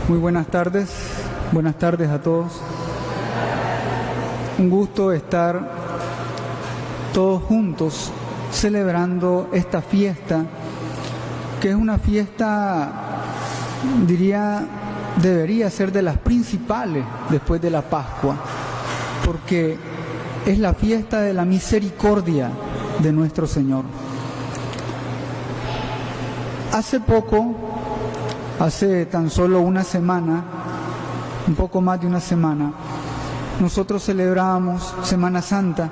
Muy buenas tardes a todos. Un gusto estar todos juntos celebrando esta fiesta, que es una fiesta, debería ser de las principales después de la Pascua, porque es la fiesta de la misericordia de nuestro Señor. Hace tan solo una semana, un poco más de una semana, nosotros celebrábamos Semana Santa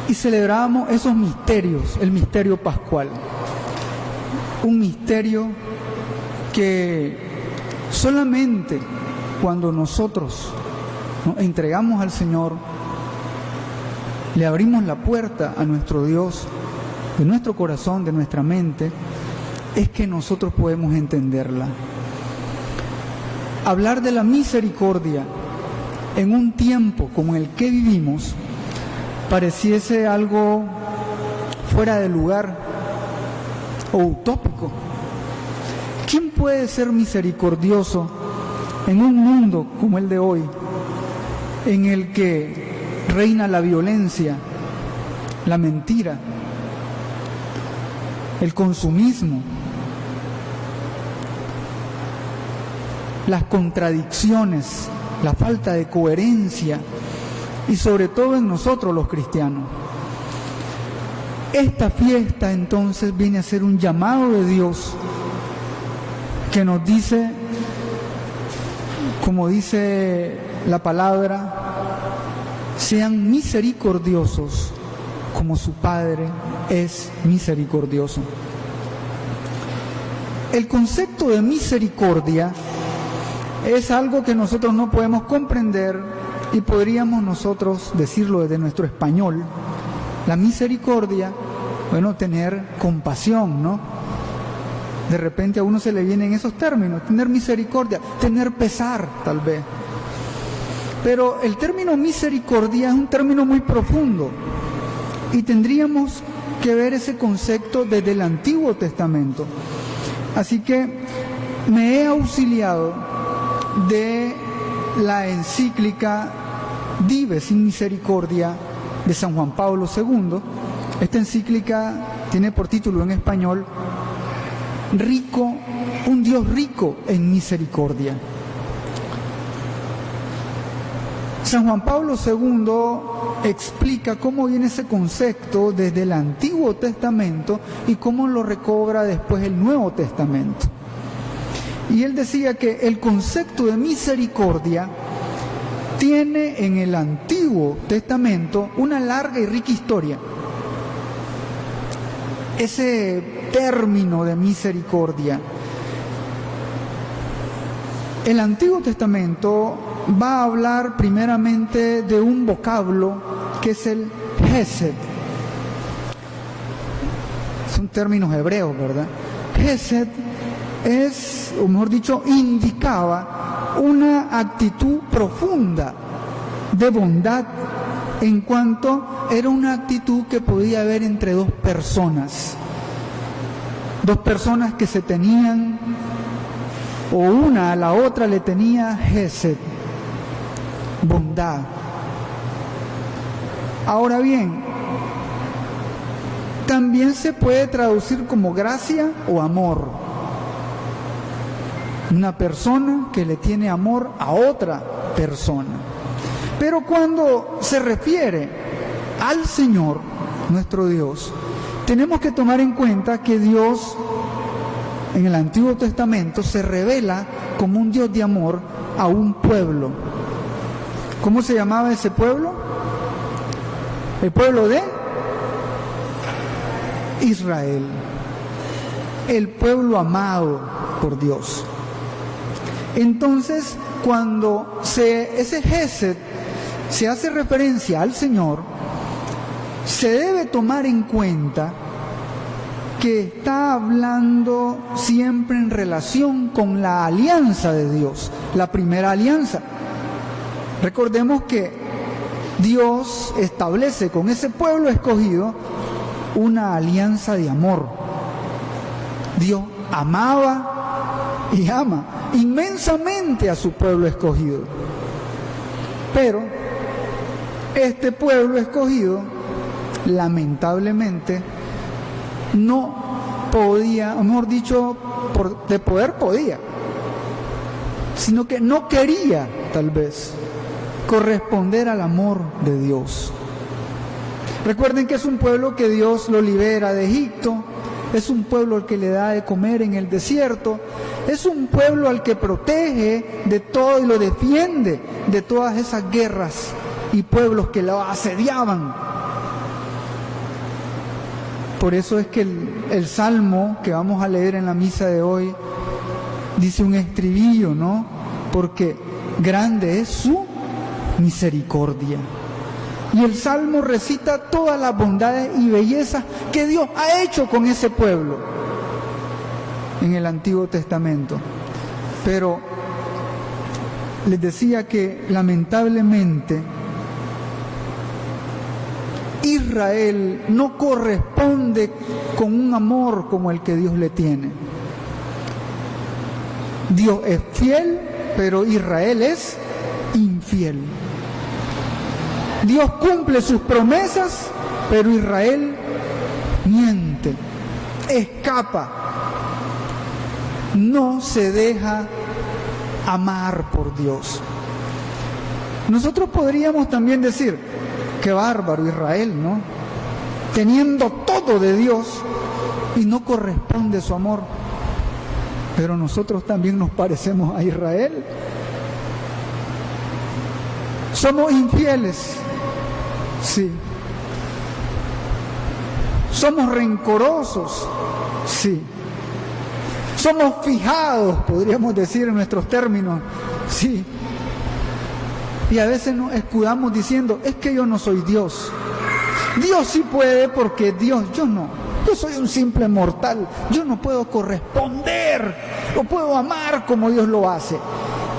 y celebrábamos esos misterios, el misterio pascual. Un misterio que solamente cuando nosotros nos entregamos al Señor, le abrimos la puerta a nuestro Dios, de nuestro corazón, de nuestra mente, es que nosotros podemos entenderla. Hablar de la misericordia en un tiempo como el que vivimos pareciese algo fuera de lugar o utópico. ¿Quién puede ser misericordioso en un mundo como el de hoy, en el que reina la violencia, la mentira, el consumismo, las contradicciones, la falta de coherencia, y sobre todo en nosotros los cristianos? Esta fiesta entonces viene a ser un llamado de Dios que nos dice, como dice la palabra, sean misericordiosos como su Padre es misericordioso. El concepto de misericordia es algo que nosotros no podemos comprender y podríamos nosotros decirlo desde nuestro español. La misericordia, tener compasión, ¿no? De repente a uno se le vienen esos términos, tener misericordia, tener pesar tal vez. Pero el término misericordia es un término muy profundo y tendríamos que ver ese concepto desde el Antiguo Testamento. Así que me he auxiliado de la encíclica Dive sin Misericordia de San Juan Pablo II. Esta encíclica tiene por título en español Rico, un Dios rico en misericordia. San Juan Pablo II explica cómo viene ese concepto desde el Antiguo Testamento y cómo lo recobra después el Nuevo Testamento. Y él decía que el concepto de misericordia tiene en el Antiguo Testamento una larga y rica historia. Ese término de misericordia, el Antiguo Testamento va a hablar primeramente de un vocablo que es el Hesed. Son términos hebreos, ¿verdad? Hesed es, o mejor dicho, indicaba una actitud profunda de bondad, en cuanto era una actitud que podía haber entre dos personas que se tenían, o una a la otra le tenía Hesed, bondad. Ahora bien, también se puede traducir como gracia o amor. Una persona que le tiene amor a otra persona. Pero cuando se refiere al Señor, nuestro Dios, tenemos que tomar en cuenta que Dios en el Antiguo Testamento se revela como un Dios de amor a un pueblo. ¿Cómo se llamaba ese pueblo? El pueblo de Israel, el pueblo amado por Dios. Entonces, cuando ese Hesed se hace referencia al Señor, se debe tomar en cuenta que está hablando siempre en relación con la alianza de Dios, la primera alianza. Recordemos que Dios establece con ese pueblo escogido una alianza de amor. Dios amaba y ama inmensamente a su pueblo escogido. Pero este pueblo escogido, lamentablemente, no podía, o mejor dicho, de poder podía, sino que no quería, tal vez, corresponder al amor de Dios. Recuerden que es un pueblo que Dios lo libera de Egipto, es un pueblo al que le da de comer en el desierto, es un pueblo al que protege de todo y lo defiende de todas esas guerras y pueblos que lo asediaban. Por eso es que el salmo que vamos a leer en la misa de hoy dice un estribillo, ¿no? Porque grande es su misericordia. Y el salmo recita todas las bondades y bellezas que Dios ha hecho con ese pueblo en el Antiguo Testamento. Pero les decía que lamentablemente Israel no corresponde con un amor como el que Dios le tiene. Dios es fiel, pero Israel es infiel. Dios cumple sus promesas, pero Israel miente, escapa, no se deja amar por Dios. Nosotros podríamos también decir, qué bárbaro Israel, ¿no? Teniendo todo de Dios y no corresponde su amor. Pero nosotros también nos parecemos a Israel. Somos infieles, sí. Somos rencorosos, sí. Somos fijados, podríamos decir en nuestros términos, sí. Y a veces nos escudamos diciendo, es que yo no soy Dios. Dios sí puede porque Dios, yo no. Yo soy un simple mortal, yo no puedo corresponder, o puedo amar como Dios lo hace.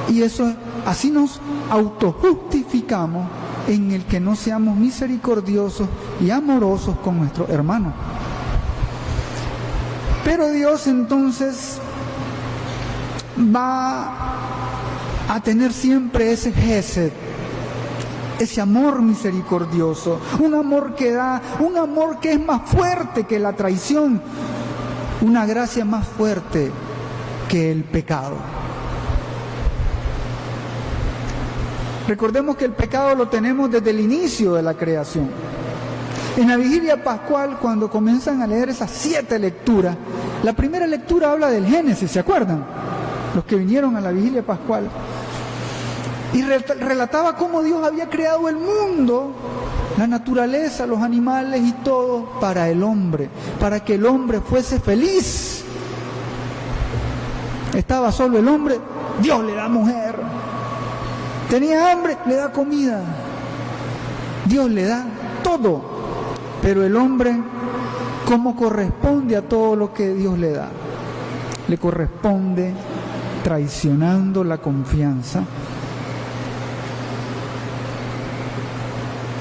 Y eso, así nos autojustificamos en el que no seamos misericordiosos y amorosos con nuestros hermanos. Pero Dios entonces va a tener siempre ese gesed, ese amor misericordioso, un amor que da, un amor que es más fuerte que la traición, una gracia más fuerte que el pecado. Recordemos que el pecado lo tenemos desde el inicio de la creación. En la vigilia pascual, cuando comienzan a leer esas 7 lecturas, la primera lectura habla del Génesis, ¿se acuerdan? Los que vinieron a la vigilia pascual. Y relataba cómo Dios había creado el mundo, la naturaleza, los animales y todo para el hombre, para que el hombre fuese feliz. Estaba solo el hombre, Dios le da mujer. Tenía hambre, le da comida. Dios le da todo. Pero el hombre, ¿cómo corresponde a todo lo que Dios le da? Le corresponde traicionando la confianza,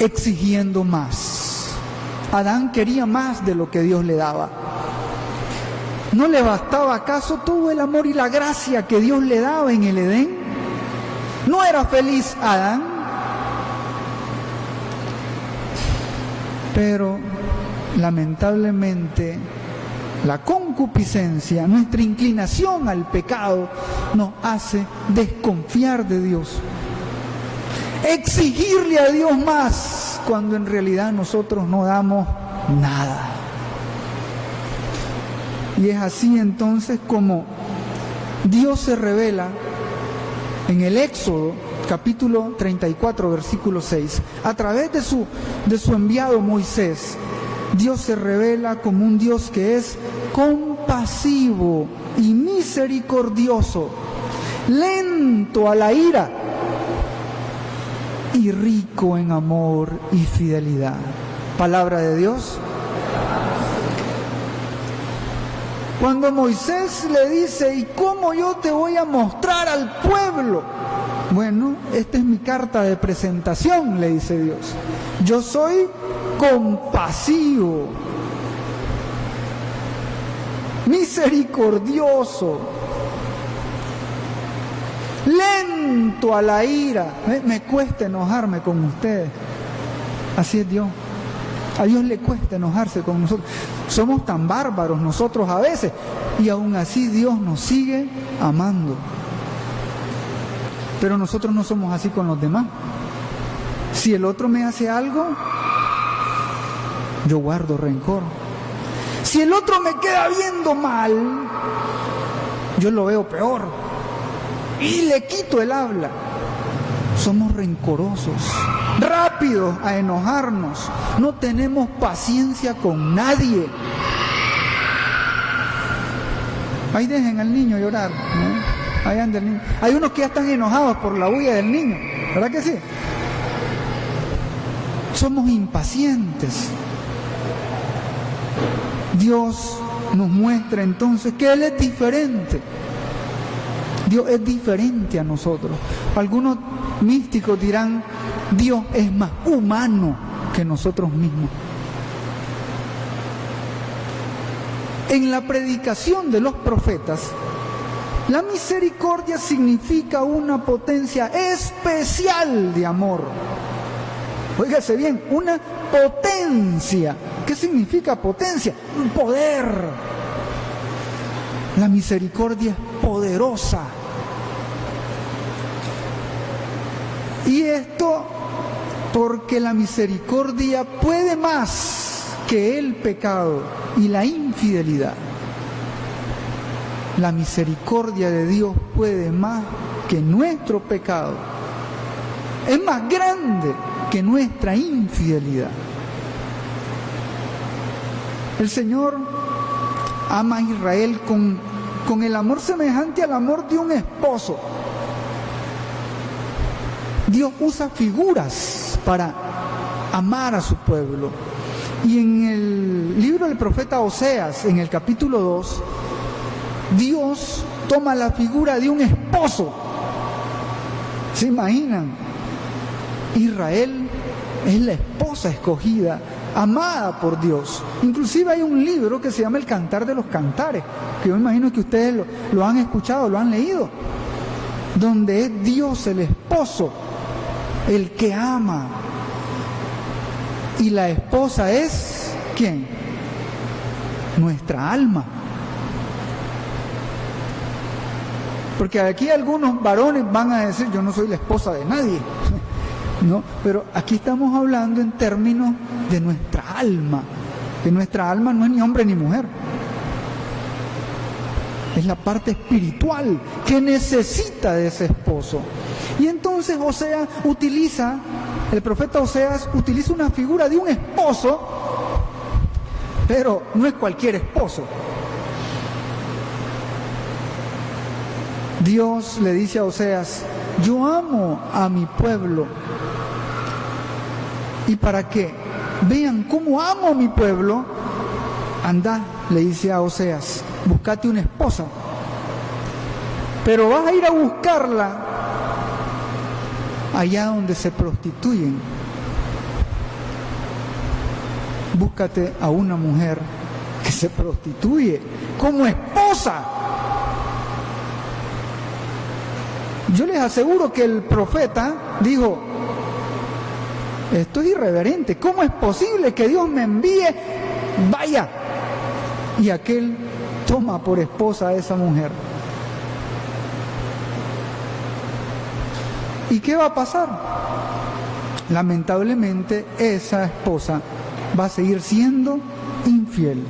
exigiendo más. Adán quería más de lo que Dios le daba. ¿No le bastaba acaso todo el amor y la gracia que Dios le daba en el Edén? ¿No era feliz Adán? Pero lamentablemente la concupiscencia, nuestra inclinación al pecado, nos hace desconfiar de Dios, exigirle a Dios más cuando en realidad nosotros no damos nada. Y es así entonces como Dios se revela en el Éxodo capítulo 34 versículo 6, a través de su enviado Moisés. Dios se revela como un Dios que es compasivo y misericordioso, lento a la ira y rico en amor y fidelidad. Palabra de Dios. Cuando Moisés le dice, ¿y cómo yo te voy a mostrar al pueblo? Bueno, esta es mi carta de presentación, le dice Dios. Yo soy compasivo, misericordioso, lento a la ira. Me cuesta enojarme con ustedes. Así es Dios. A Dios le cuesta enojarse con nosotros. Somos tan bárbaros nosotros a veces, y aún así Dios nos sigue amando. Pero nosotros no somos así con los demás. Si el otro me hace algo, yo guardo rencor. Si el otro me queda viendo mal, yo lo veo peor y le quito el habla. Somos rencorosos, rápidos a enojarnos, no tenemos paciencia con nadie. Ahí dejen al niño llorar, ¿no? Ahí anda el niño. Hay unos que ya están enojados por la huella del niño, ¿verdad que sí? Somos impacientes. Dios nos muestra entonces que Él es diferente. Dios es diferente a nosotros. Algunos místicos dirán, Dios es más humano que nosotros mismos. En la predicación de los profetas, la misericordia significa una potencia especial de amor. Óigase bien, una potencia. ¿Qué significa potencia? Un poder. La misericordia es poderosa. Y esto porque la misericordia puede más que el pecado y la infidelidad. La misericordia de Dios puede más que nuestro pecado. Es más grande que nuestra infidelidad. El Señor ama a Israel con el amor semejante al amor de un esposo. Dios usa figuras para amar a su pueblo. Y en el libro del profeta Oseas, en el capítulo 2, Dios toma la figura de un esposo. ¿Se imaginan? Israel es la esposa escogida, amada por Dios. Inclusive hay un libro que se llama El Cantar de los Cantares, que yo imagino que ustedes lo han escuchado, lo han leído, donde es Dios el esposo, el que ama. Y la esposa es, ¿quién? Nuestra alma. Porque aquí algunos varones van a decir, yo no soy la esposa de nadie. No, pero aquí estamos hablando en términos de nuestra alma, que nuestra alma no es ni hombre ni mujer, es la parte espiritual que necesita de ese esposo. Y entonces el profeta Oseas utiliza una figura de un esposo, pero no es cualquier esposo. Dios le dice a Oseas, yo amo a mi pueblo. Y para que vean cómo amo a mi pueblo, anda, le dice a Oseas, búscate una esposa. Pero vas a ir a buscarla allá donde se prostituyen. Búscate a una mujer que se prostituye como esposa. Yo les aseguro que el profeta dijo, esto es irreverente, ¿cómo es posible que Dios me envíe? Vaya. Y aquel toma por esposa a esa mujer. ¿Y qué va a pasar? Lamentablemente esa esposa va a seguir siendo infiel.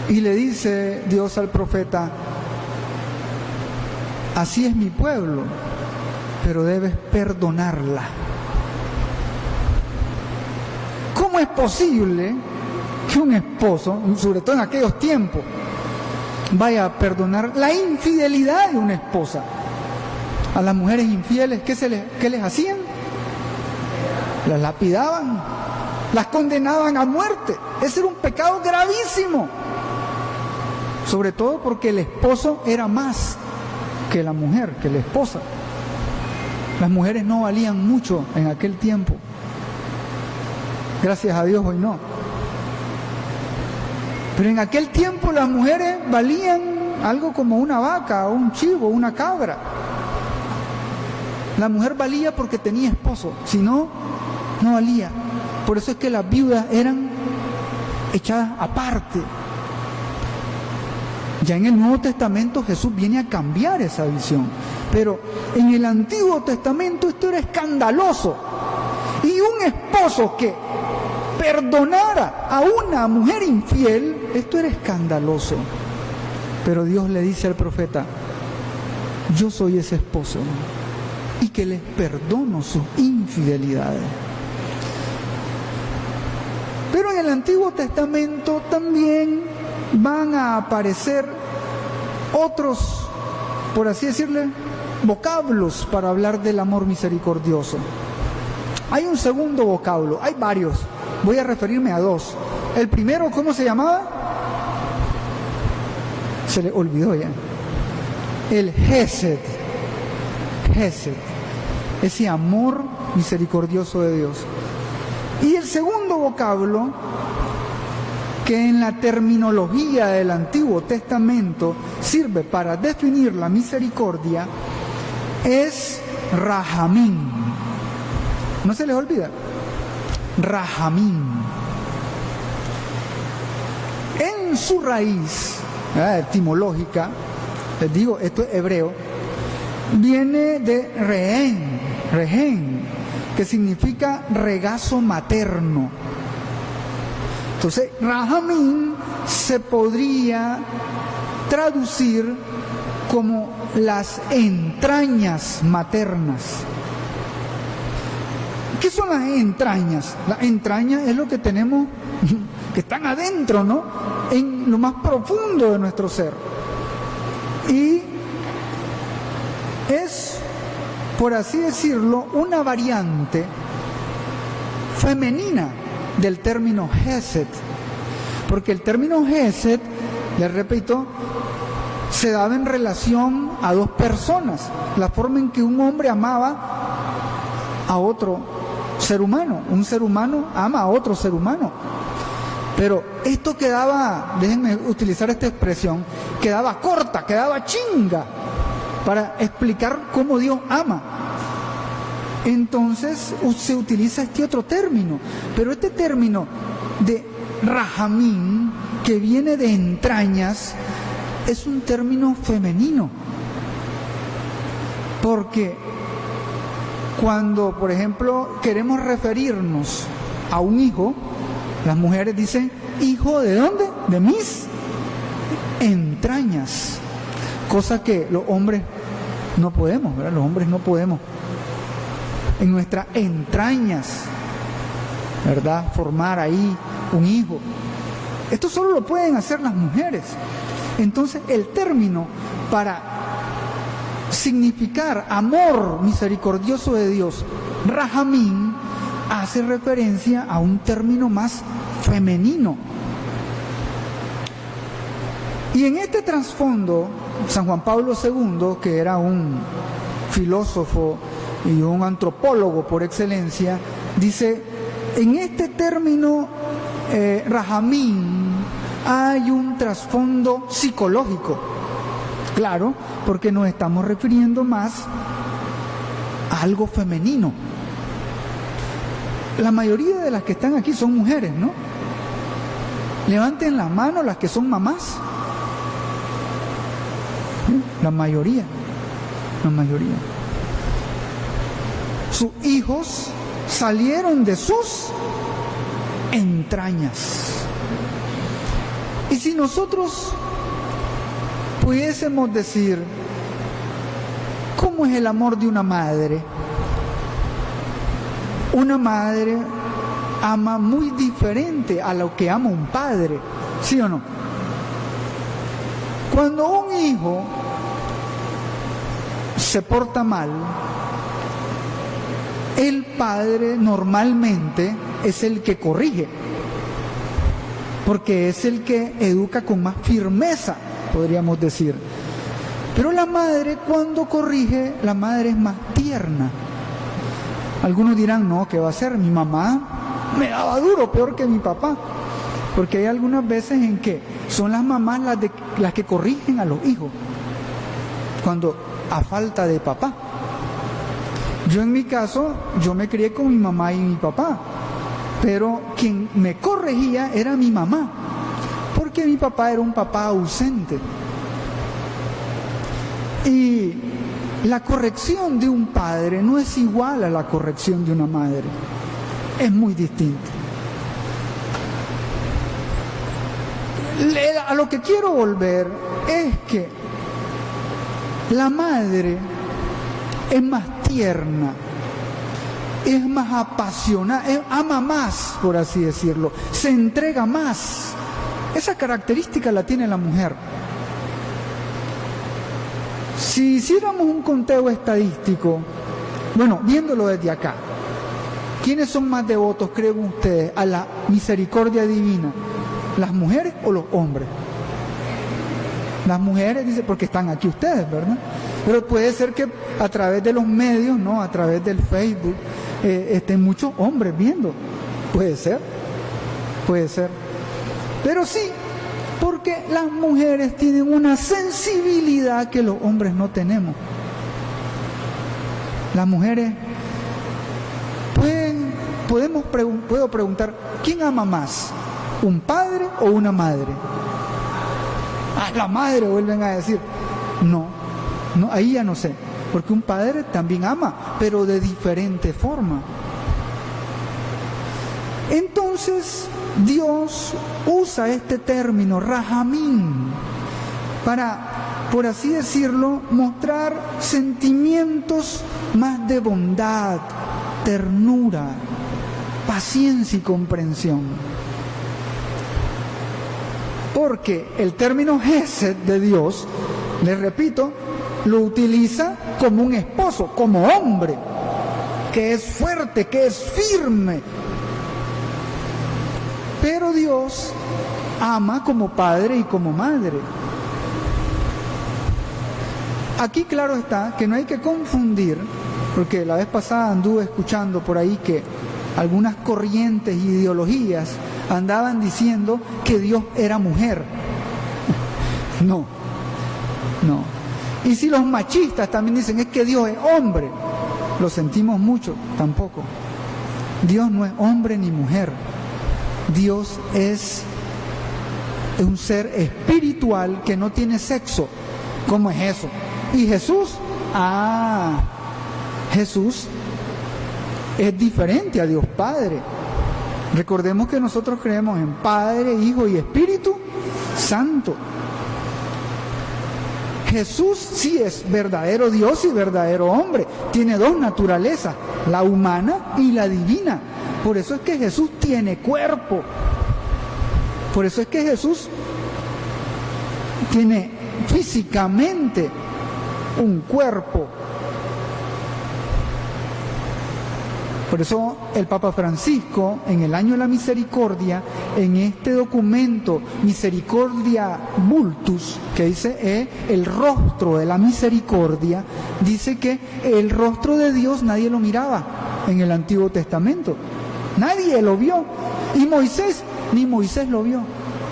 Y le dice Dios al profeta, así es mi pueblo, pero debes perdonarla. ¿Cómo es posible que un esposo, sobre todo en aquellos tiempos, vaya a perdonar la infidelidad de una esposa? A las mujeres infieles, ¿qué les hacían? Las lapidaban, las condenaban a muerte. Ese era un pecado gravísimo. Sobre todo porque el esposo era más que la mujer, que la esposa. Las mujeres no valían mucho en aquel tiempo. Gracias a Dios hoy no. Pero en aquel tiempo las mujeres valían algo como una vaca, un chivo, una cabra. La mujer valía porque tenía esposo, si no, no valía. Por eso es que las viudas eran echadas aparte. Ya en el Nuevo Testamento Jesús viene a cambiar esa visión, pero en el Antiguo Testamento esto era escandaloso. Y un esposo que perdonara a una mujer infiel, esto era escandaloso. Pero Dios le dice al profeta: yo soy ese esposo y que les perdono sus infidelidades. Pero en el Antiguo Testamento también van a aparecer otros, por así decirle, vocablos para hablar del amor misericordioso. Hay un segundo vocablo, hay varios, voy a referirme a dos. El primero, ¿cómo se llamaba? Se le olvidó ya. El Hesed. Hesed, ese amor misericordioso de Dios. Y el segundo vocablo, que en la terminología del Antiguo Testamento sirve para definir la misericordia, es Rahamim. ¿No se les olvida? Rahamim. En su raíz etimológica, les digo, esto es hebreo, viene de rehen, que significa regazo materno. Entonces, Rahamim se podría traducir como las entrañas maternas. ¿Qué son las entrañas? Las entrañas es lo que tenemos, que están adentro, ¿no? En lo más profundo de nuestro ser. Y es, por así decirlo, una variante femenina del término Hesed, porque el término Hesed, les repito, se daba en relación a dos personas, la forma en que un hombre amaba a otro ser humano, un ser humano ama a otro ser humano. Pero esto quedaba, déjenme utilizar esta expresión, quedaba corta, quedaba chinga para explicar cómo Dios ama. Entonces se utiliza este otro término, pero este término de Rahamim, que viene de entrañas, es un término femenino, porque cuando, por ejemplo, queremos referirnos a un hijo, las mujeres dicen: ¿hijo de dónde? De mis entrañas, cosa que los hombres no podemos, ¿verdad? Los hombres no podemos en nuestras entrañas, ¿verdad?, formar ahí un hijo. Esto solo lo pueden hacer las mujeres. Entonces el término para significar amor misericordioso de Dios, Rahamim, hace referencia a un término más femenino. Y en este trasfondo, San Juan Pablo II, que era un filósofo y un antropólogo por excelencia, dice: en este término Rahamim hay un trasfondo psicológico. Claro, porque nos estamos refiriendo más a algo femenino. La mayoría de las que están aquí son mujeres, ¿no? Levanten la mano las que son mamás. La mayoría. Sus hijos salieron de sus entrañas. Y si nosotros pudiésemos decir, ¿cómo es el amor de una madre? Una madre ama muy diferente a lo que ama un padre, ¿sí o no? Cuando un hijo se porta mal, el padre normalmente es el que corrige, porque es el que educa con más firmeza, podríamos decir. Pero la madre, cuando corrige, la madre es más tierna. Algunos dirán: no, ¿qué va a hacer? Mi mamá me daba duro, peor que mi papá. Porque hay algunas veces en que son las mamás las que corrigen a los hijos cuando a falta de papá. Yo en mi caso, yo me crié con mi mamá y mi papá, pero quien me corregía era mi mamá, porque mi papá era un papá ausente. Y la corrección de un padre no es igual a la corrección de una madre, es muy distinta. A lo que quiero volver es que la madre es más tierna, es más apasionada, ama más, por así decirlo, se entrega más. Esa característica la tiene la mujer. Si hiciéramos un conteo estadístico, bueno, viéndolo desde acá, ¿quiénes son más devotos, creen ustedes, a la misericordia divina? ¿Las mujeres o los hombres? Las mujeres, dice, porque están aquí ustedes, ¿verdad? Pero puede ser que a través de los medios, ¿no? A través del Facebook, estén muchos hombres viendo. Puede ser. Pero sí, porque las mujeres tienen una sensibilidad que los hombres no tenemos. Las mujeres, puedo preguntar, ¿quién ama más? ¿Un padre o una madre? La madre, vuelven a decir. No, ahí ya no sé, porque un padre también ama, pero de diferente forma. Entonces, Dios usa este término, rahamim, para, por así decirlo, mostrar sentimientos más de bondad, ternura, paciencia y comprensión. Porque el término Gesed de Dios, les repito, lo utiliza como un esposo, como hombre, que es fuerte, que es firme. Pero Dios ama como padre y como madre. Aquí claro está que no hay que confundir, porque la vez pasada anduve escuchando por ahí que algunas corrientes e ideologías andaban diciendo que Dios era mujer. No. Y si los machistas también dicen es que Dios es hombre, lo sentimos mucho, tampoco. Dios no es hombre ni mujer. Dios es un ser espiritual que no tiene sexo. ¿Cómo es eso? ¿Y Jesús? Jesús es diferente a Dios Padre. Recordemos que nosotros creemos en Padre, Hijo y Espíritu Santo. Jesús sí es verdadero Dios y verdadero hombre. Tiene dos naturalezas, la humana y la divina. Por eso es que Jesús tiene cuerpo. Por eso es que Jesús tiene físicamente un cuerpo. Por eso el Papa Francisco, en el año de la misericordia, en este documento Misericordia Vultus, que dice el rostro de la misericordia, dice que el rostro de Dios nadie lo miraba en el Antiguo Testamento. Nadie lo vio. Y Moisés, ni Moisés lo vio.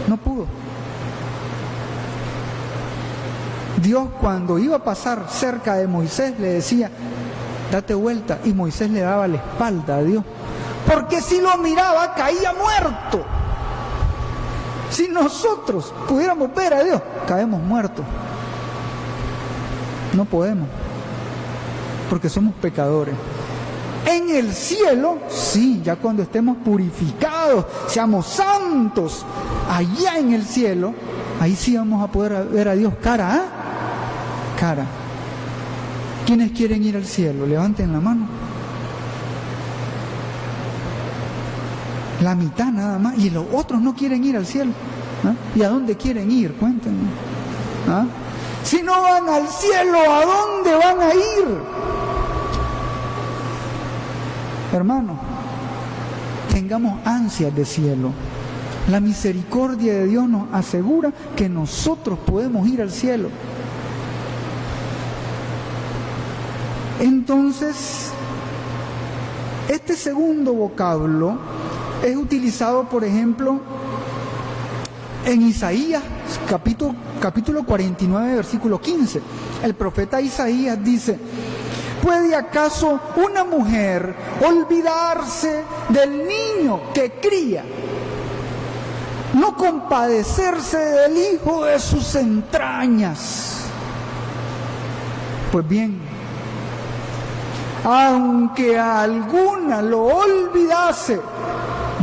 No pudo. Dios, cuando iba a pasar cerca de Moisés, le decía, date vuelta, y Moisés le daba la espalda a Dios, porque si lo miraba caía muerto. Si nosotros pudiéramos ver a Dios, caemos muertos. No podemos, porque somos pecadores. En el cielo, sí, ya cuando estemos purificados, seamos santos, allá en el cielo, ahí sí vamos a poder ver a Dios cara a cara. ¿Quiénes quieren ir al cielo? Levanten la mano. La mitad nada más. Y los otros no quieren ir al cielo. ¿Y a dónde quieren ir? Cuéntenme. Si no van al cielo, ¿a dónde van a ir? Hermano, tengamos ansias de cielo. La misericordia de Dios nos asegura que nosotros podemos ir al cielo. Entonces, este segundo vocablo es utilizado, por ejemplo, en Isaías capítulo 49, versículo 15. El profeta Isaías dice: ¿puede acaso una mujer olvidarse del niño que cría, no compadecerse del hijo de sus entrañas? Pues bien, aunque a alguna lo olvidase,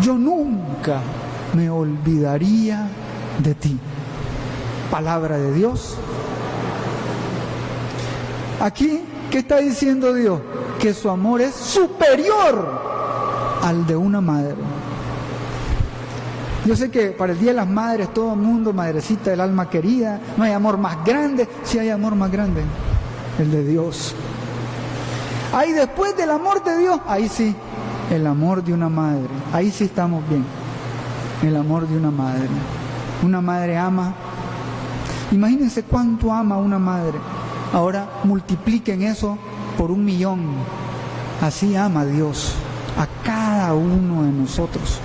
yo nunca me olvidaría de ti. Palabra de Dios. Aquí, ¿qué está diciendo Dios? Que su amor es superior al de una madre. Yo sé que para el Día de las Madres todo el mundo, madrecita del alma querida, no hay amor más grande. Sí hay amor más grande, el de Dios. Ahí después del amor de Dios, ahí sí, el amor de una madre. Ahí sí estamos bien, el amor de una madre. Una madre ama. Imagínense cuánto ama una madre. Ahora multipliquen eso por 1.000.000. Así ama Dios a cada uno de nosotros.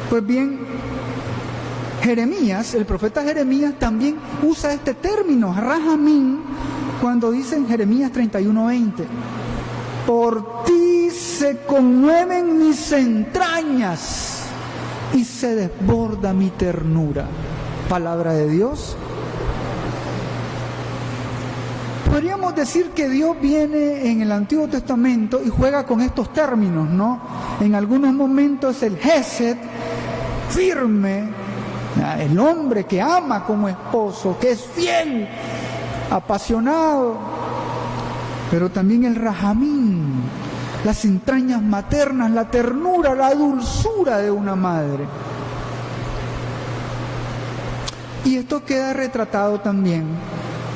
Pues bien, Jeremías, el profeta Jeremías también usa este término, rahamim, cuando dice en Jeremías 31:20: por ti se conmueven mis entrañas y se desborda mi ternura. Palabra de Dios. Podríamos decir que Dios viene en el Antiguo Testamento y juega con estos términos, ¿no? En algunos momentos el Hesed, firme, el hombre que ama como esposo, que es fiel, apasionado, pero también el rahamim, las entrañas maternas, la ternura, la dulzura de una madre. Y esto queda retratado también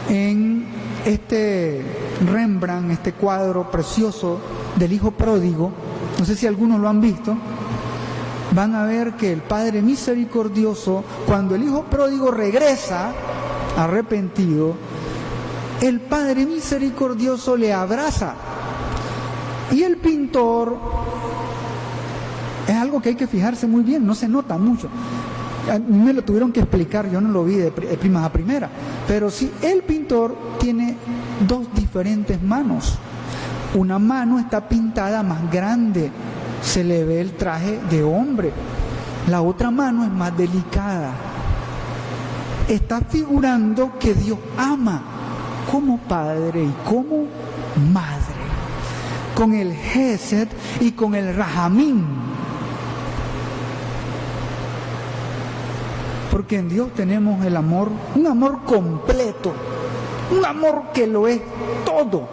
en este Rembrandt, este cuadro precioso del hijo pródigo. No sé si algunos lo han visto. Van a ver que el Padre misericordioso, cuando el hijo pródigo regresa arrepentido, el Padre misericordioso le abraza. Y el pintor, es algo que hay que fijarse muy bien, no se nota mucho. A mí me lo tuvieron que explicar, yo no lo vi de primas a primera. Pero sí, el pintor tiene dos diferentes manos. Una mano está pintada más grande, se le ve el traje de hombre. La otra mano es más delicada. Está figurando que Dios ama como padre y como madre, con el Hesed y con el rahamim. Porque en Dios tenemos el amor, un amor completo, un amor que lo es todo.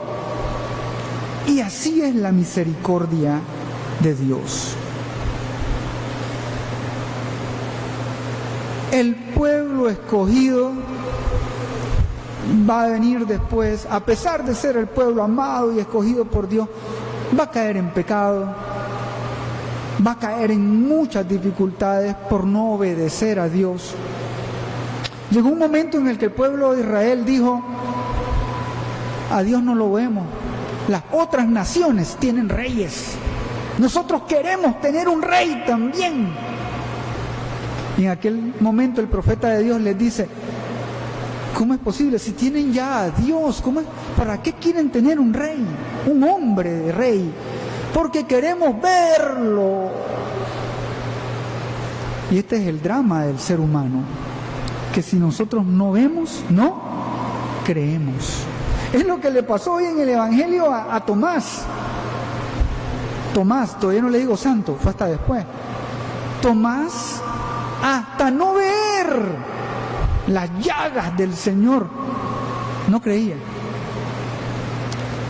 Y así es la misericordia de Dios. El pueblo escogido va a venir después, a pesar de ser el pueblo amado y escogido por Dios, va a caer en pecado, va a caer en muchas dificultades por no obedecer a Dios. Llegó un momento en el que el pueblo de Israel dijo: a Dios no lo vemos, las otras naciones tienen reyes, nosotros queremos tener un rey también. Y en aquel momento el profeta de Dios les dice: ¿cómo es posible? Si tienen ya a Dios, ¿para qué quieren tener un rey, un hombre de rey? Porque queremos verlo. Y este es el drama del ser humano, que si nosotros no vemos, no creemos. Es lo que le pasó hoy en el Evangelio a Tomás. Tomás, todavía no le digo santo, fue hasta después. Tomás, hasta no ver las llagas del Señor, no creía.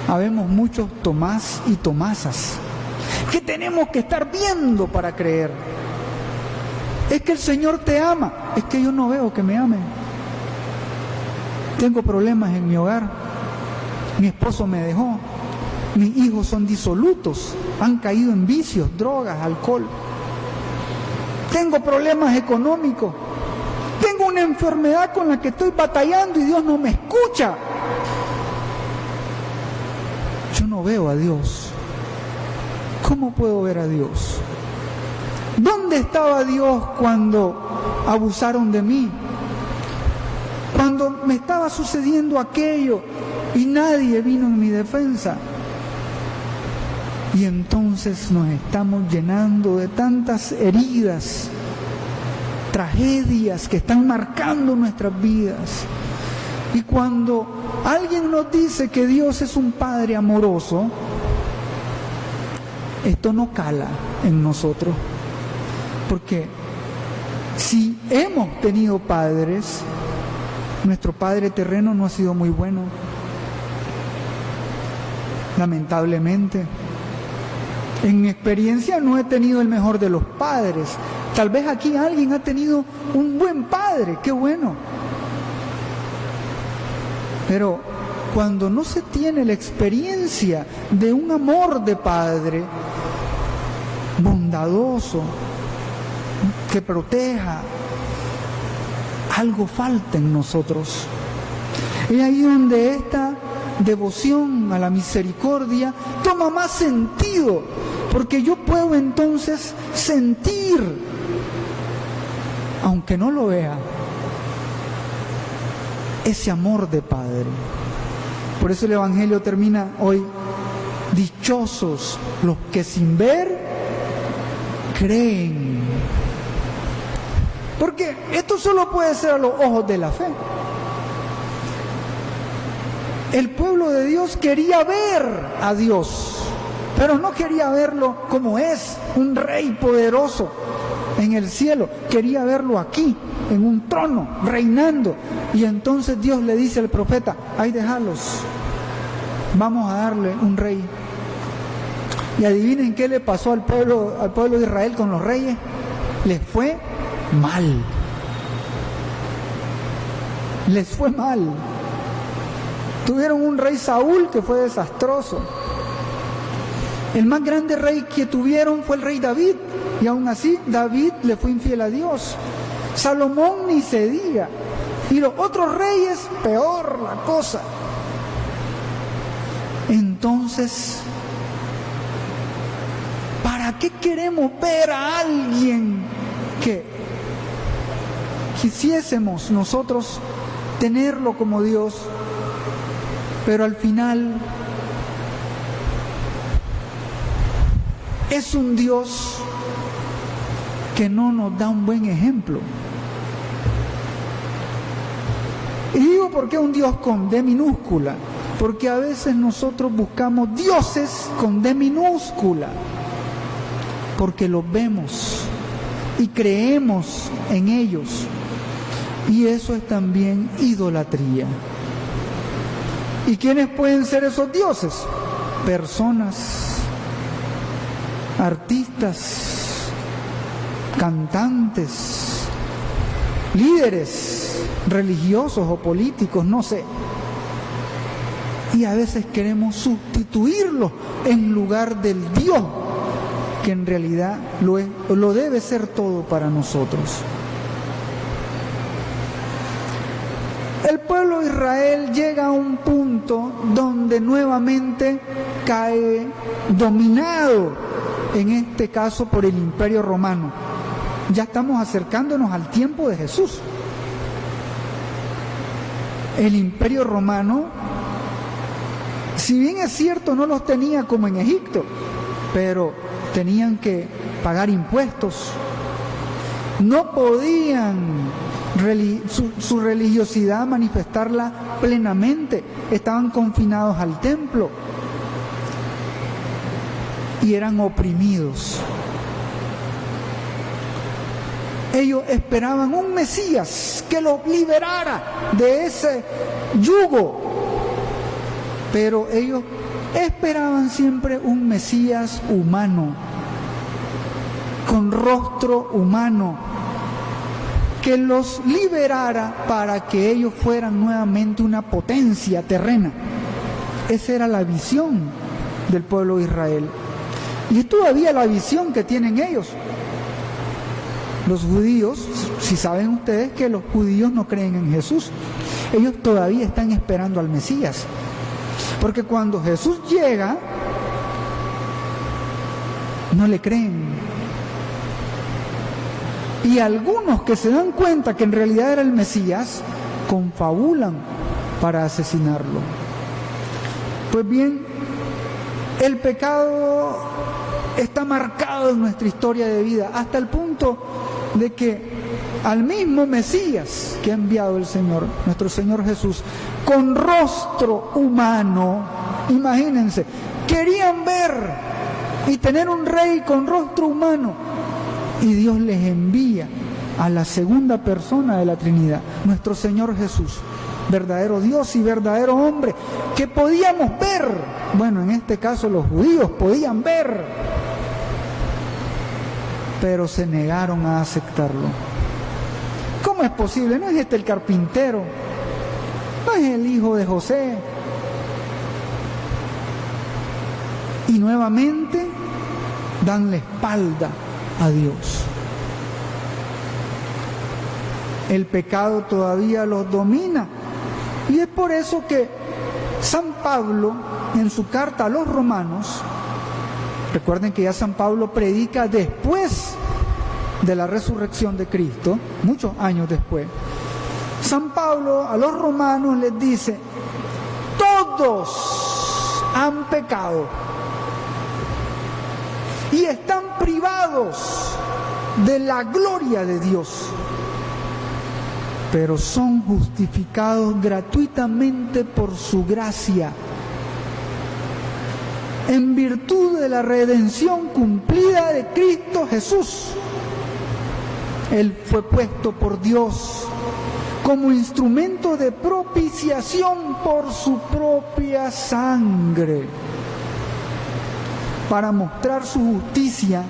Habemos muchos Tomás y Tomasas que tenemos que estar viendo para creer. Es que el Señor te ama, es que yo no veo que me ame. Tengo problemas en mi hogar, mi esposo me dejó, mis hijos son disolutos, han caído en vicios, drogas, alcohol. Tengo problemas económicos, tengo una enfermedad con la que estoy batallando y Dios no me escucha. Yo no veo a Dios. ¿Cómo puedo ver a Dios? ¿Dónde estaba Dios cuando abusaron de mí, cuando me estaba sucediendo aquello y nadie vino en mi defensa. Y entonces nos estamos llenando de tantas heridas, tragedias que están marcando nuestras vidas. Y cuando alguien nos dice que Dios es un Padre amoroso, esto no cala en nosotros. Porque si hemos tenido padres, nuestro padre terreno no ha sido muy bueno, lamentablemente. En mi experiencia no he tenido el mejor de los padres. Tal vez aquí alguien ha tenido un buen padre, qué bueno. Pero cuando no se tiene la experiencia de un amor de padre bondadoso, que proteja, algo falta en nosotros. Es ahí donde esta devoción a la misericordia toma más sentido, porque yo puedo entonces sentir, aunque no lo vea, ese amor de Padre. Por eso el Evangelio termina hoy: dichosos los que sin ver creen. Porque esto solo puede ser a los ojos de la fe. El pueblo de Dios quería ver a Dios, pero no quería verlo como es, un rey poderoso en el cielo. Quería verlo aquí, en un trono, reinando. Y entonces Dios le dice al profeta: ay, déjalos, vamos a darle un rey. Y adivinen qué le pasó al pueblo de Israel con los reyes. Les fue mal. Les fue mal. Tuvieron un rey Saúl que fue desastroso. El más grande rey que tuvieron fue el rey David, y aún así David le fue infiel a Dios. Salomón ni se diga. Y los otros reyes, peor la cosa. Entonces, ¿para qué queremos ver a alguien que quisiésemos nosotros tenerlo como Dios, pero al final es un Dios que no nos da un buen ejemplo? Y digo, ¿por qué un Dios con D minúscula? Porque a veces nosotros buscamos dioses con D minúscula, porque los vemos y creemos en ellos, y eso es también idolatría. ¿Y quiénes pueden ser esos dioses? Personas, artistas, cantantes, líderes religiosos o políticos, no sé. Y a veces queremos sustituirlo en lugar del Dios, que en realidad lo debe ser todo para nosotros. El pueblo de Israel llega a un punto donde nuevamente cae dominado, en este caso por el Imperio Romano. Ya estamos acercándonos al tiempo de Jesús. El Imperio Romano, si bien es cierto, no los tenía como en Egipto, pero tenían que pagar impuestos. No podían su religiosidad manifestarla plenamente. Estaban confinados al templo y eran oprimidos. Ellos esperaban un Mesías que los liberara de ese yugo, pero ellos esperaban siempre un Mesías humano, con rostro humano, que los liberara para que ellos fueran nuevamente una potencia terrena. Esa era la visión del pueblo de Israel. Y es todavía la visión que tienen ellos. Los judíos, si saben ustedes que los judíos no creen en Jesús, ellos todavía están esperando al Mesías. Porque cuando Jesús llega, no le creen. Y algunos que se dan cuenta que en realidad era el Mesías, confabulan para asesinarlo. Pues bien, el pecado está marcado en nuestra historia de vida, hasta el punto de que al mismo Mesías que ha enviado el Señor, nuestro Señor Jesús, con rostro humano, imagínense, querían ver y tener un rey con rostro humano, y Dios les envía a la segunda persona de la Trinidad, nuestro Señor Jesús, verdadero Dios y verdadero hombre, que podíamos ver, bueno, en este caso los judíos podían ver, pero se negaron a aceptarlo. ¿Cómo es posible? ¿No es este el carpintero? ¿No es el hijo de José? Y nuevamente dan la espalda a Dios. El pecado todavía los domina. Y es por eso que San Pablo, en su carta a los romanos, recuerden que ya San Pablo predica después de la resurrección de Cristo, muchos años después. San Pablo a los romanos les dice: todos han pecado y están privados de la gloria de Dios, pero son justificados gratuitamente por su gracia, en virtud de la redención cumplida de Cristo Jesús. Él fue puesto por Dios como instrumento de propiciación por su propia sangre, para mostrar su justicia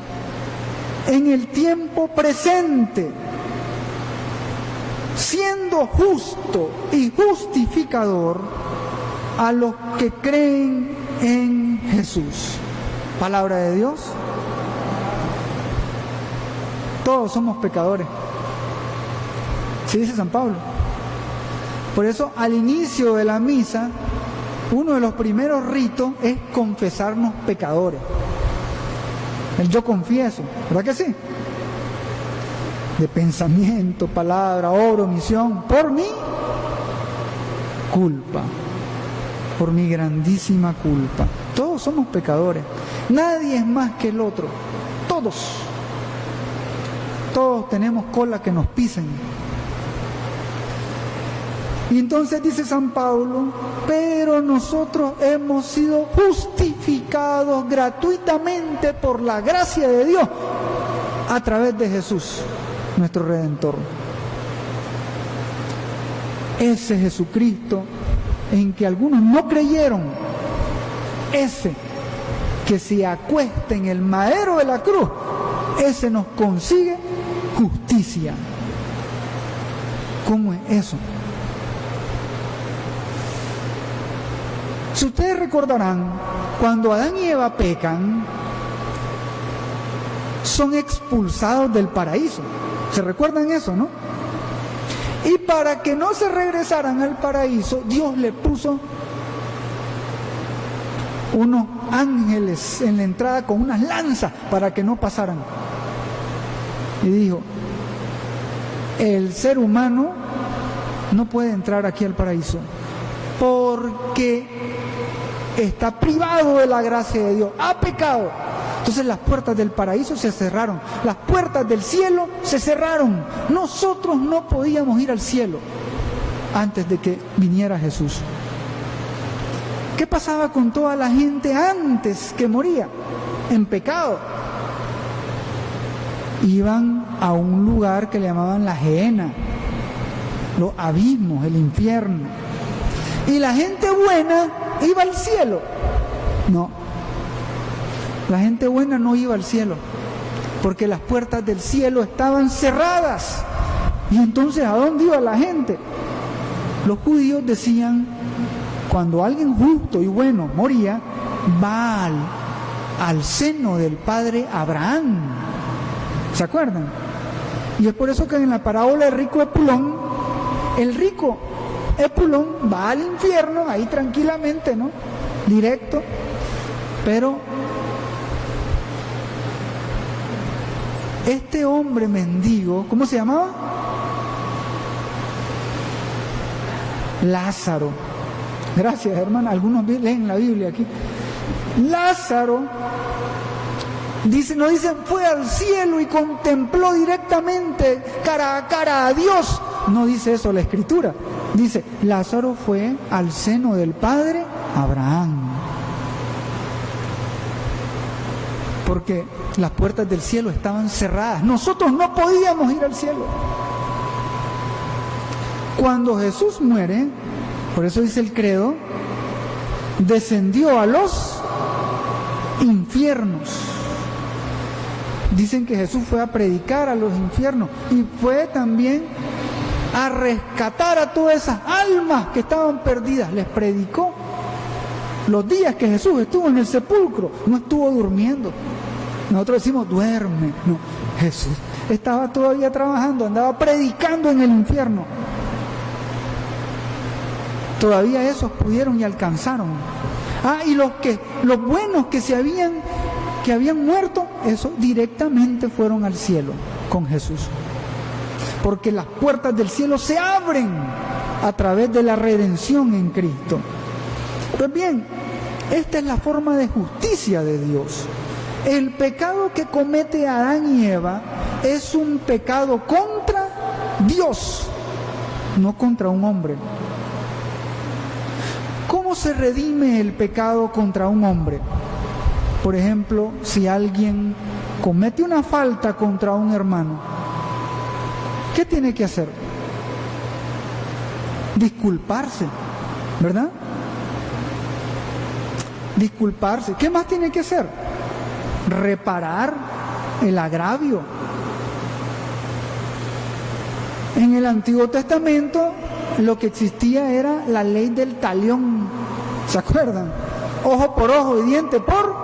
en el tiempo presente, siendo justo y justificador a los que creen en Jesús. Palabra de Dios. Todos somos pecadores, sí dice San Pablo. Por eso al inicio de la misa, uno de los primeros ritos es confesarnos pecadores. El yo confieso, ¿verdad que sí? De pensamiento, palabra, obra, omisión, por mi culpa, por mi grandísima culpa. Todos somos pecadores, nadie es más que el otro, todos tenemos cola que nos pisen. Y entonces dice San Pablo: pero nosotros hemos sido justificados gratuitamente por la gracia de Dios a través de Jesús, nuestro Redentor. Ese Jesucristo en que algunos no creyeron, ese que se acuesta en el madero de la cruz, ese nos consigue justicia. ¿Cómo es eso? Si ustedes recordarán, cuando Adán y Eva pecan, son expulsados del paraíso. ¿Se recuerdan eso, no? Y para que no se regresaran al paraíso, Dios le puso unos ángeles en la entrada con unas lanzas para que no pasaran. Y dijo: el ser humano no puede entrar aquí al paraíso porque está privado de la gracia de Dios, ha pecado. Entonces las puertas del paraíso se cerraron, las puertas del cielo se cerraron. Nosotros no podíamos ir al cielo antes de que viniera Jesús. ¿Qué pasaba con toda la gente antes que moría en pecado? Iban a un lugar que le llamaban la Gehenna, los abismos, el infierno. Y la gente buena iba al cielo. No, la gente buena no iba al cielo, porque las puertas del cielo estaban cerradas. Y entonces, ¿a dónde iba la gente? Los judíos decían: cuando alguien justo y bueno moría, va al seno del padre Abraham. ¿Se acuerdan? Y es por eso que en la parábola del rico Epulón, el rico Epulón va al infierno ahí tranquilamente, ¿no? Directo, pero Este hombre mendigo, ¿cómo se llamaba? Lázaro. Gracias, hermana. Algunos leen la Biblia aquí. Lázaro, dice, no dice, fue al cielo y contempló directamente, cara a cara a Dios. No dice eso la Escritura. Dice, Lázaro fue al seno del Padre Abraham. Porque las puertas del cielo estaban cerradas. Nosotros no podíamos ir al cielo. Cuando Jesús muere, por eso dice el credo, descendió a los infiernos. Dicen que Jesús fue a predicar a los infiernos y fue también a rescatar a todas esas almas que estaban perdidas. Les predicó. Los días que Jesús estuvo en el sepulcro, no estuvo durmiendo. Nosotros decimos, duerme. No, Jesús estaba todavía trabajando, andaba predicando en el infierno. Todavía esos pudieron y alcanzaron. Y los buenos que habían muerto, esos directamente fueron al cielo con Jesús. Porque las puertas del cielo se abren a través de la redención en Cristo. Pues bien, esta es la forma de justicia de Dios. El pecado que comete Adán y Eva es un pecado contra Dios, no contra un hombre. ¿Cómo se redime el pecado contra un hombre? Por ejemplo, si alguien comete una falta contra un hermano, ¿qué tiene que hacer? Disculparse, ¿verdad? Disculparse. ¿Qué más tiene que hacer? Reparar el agravio. En el Antiguo Testamento lo que existía era la ley del talión. ¿Se acuerdan? Ojo por ojo y diente por...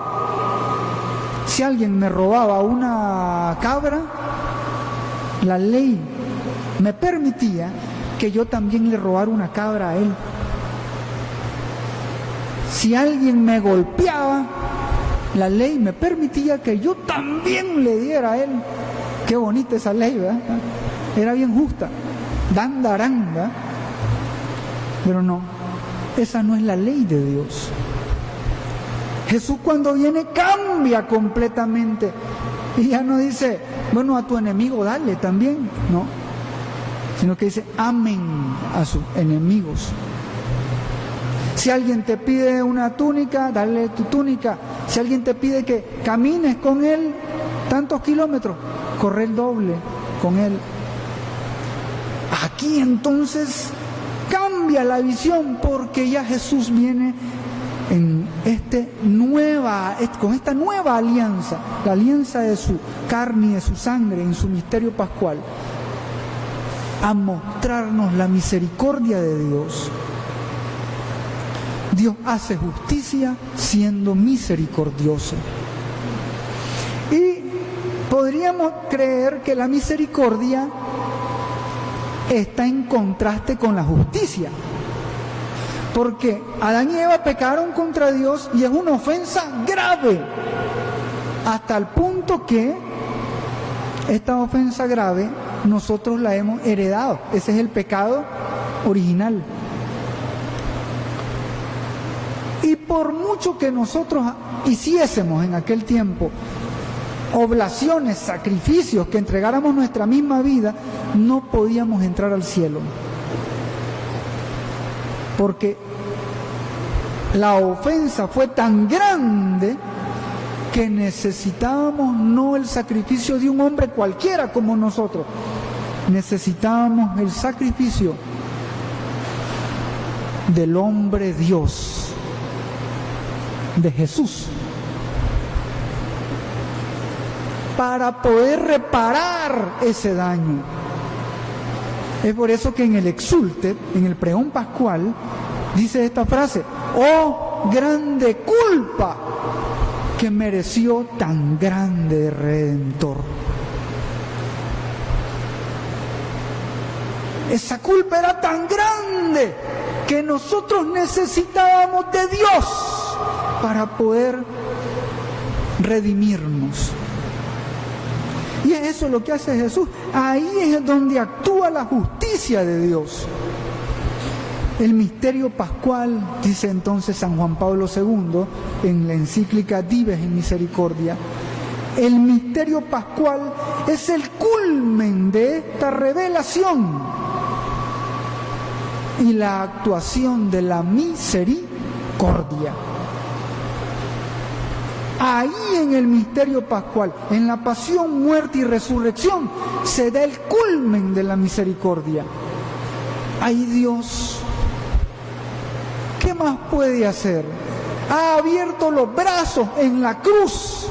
Si alguien me robaba una cabra, la ley me permitía que yo también le robara una cabra a él. Si alguien me golpeaba, la ley me permitía que yo también le diera a él. Qué bonita esa ley, ¿verdad? Era bien justa. Dan, darán, ¿verdad? Pero no, esa no es la ley de Dios. Jesús cuando viene cambia completamente y ya no dice, bueno, a tu enemigo dale también, no, sino que dice, amen a sus enemigos. Si alguien te pide una túnica, dale tu túnica. Si alguien te pide que camines con él tantos kilómetros, corre el doble con él. Aquí entonces cambia la visión porque ya Jesús viene con esta nueva alianza, la alianza de su carne y de su sangre en su misterio pascual, a mostrarnos la misericordia de Dios. Dios hace justicia siendo misericordioso. Y podríamos creer que la misericordia está en contraste con la justicia. Porque Adán y Eva pecaron contra Dios y es una ofensa grave. Hasta el punto que esta ofensa grave nosotros la hemos heredado. Ese es el pecado original. Y por mucho que nosotros hiciésemos en aquel tiempo oblaciones, sacrificios, que entregáramos nuestra misma vida, no podíamos entrar al cielo. Porque la ofensa fue tan grande que necesitábamos no el sacrificio de un hombre cualquiera como nosotros, necesitábamos el sacrificio del hombre Dios, de Jesús, para poder reparar ese daño. Es por eso que en el Exultet, en el pregón pascual, dice esta frase: oh grande culpa que mereció tan grande Redentor. Esa culpa era tan grande que nosotros necesitábamos de Dios para poder redimirnos. Y es eso lo que hace Jesús. Ahí es donde actúa la justicia de Dios. El misterio pascual, dice entonces San Juan Pablo II en la encíclica Dives in Misericordia, el misterio pascual es el culmen de esta revelación y la actuación de la misericordia. Ahí en el misterio pascual, en la pasión, muerte y resurrección, se da el culmen de la misericordia. Ahí Dios, ¿qué más puede hacer? Ha abierto los brazos en la cruz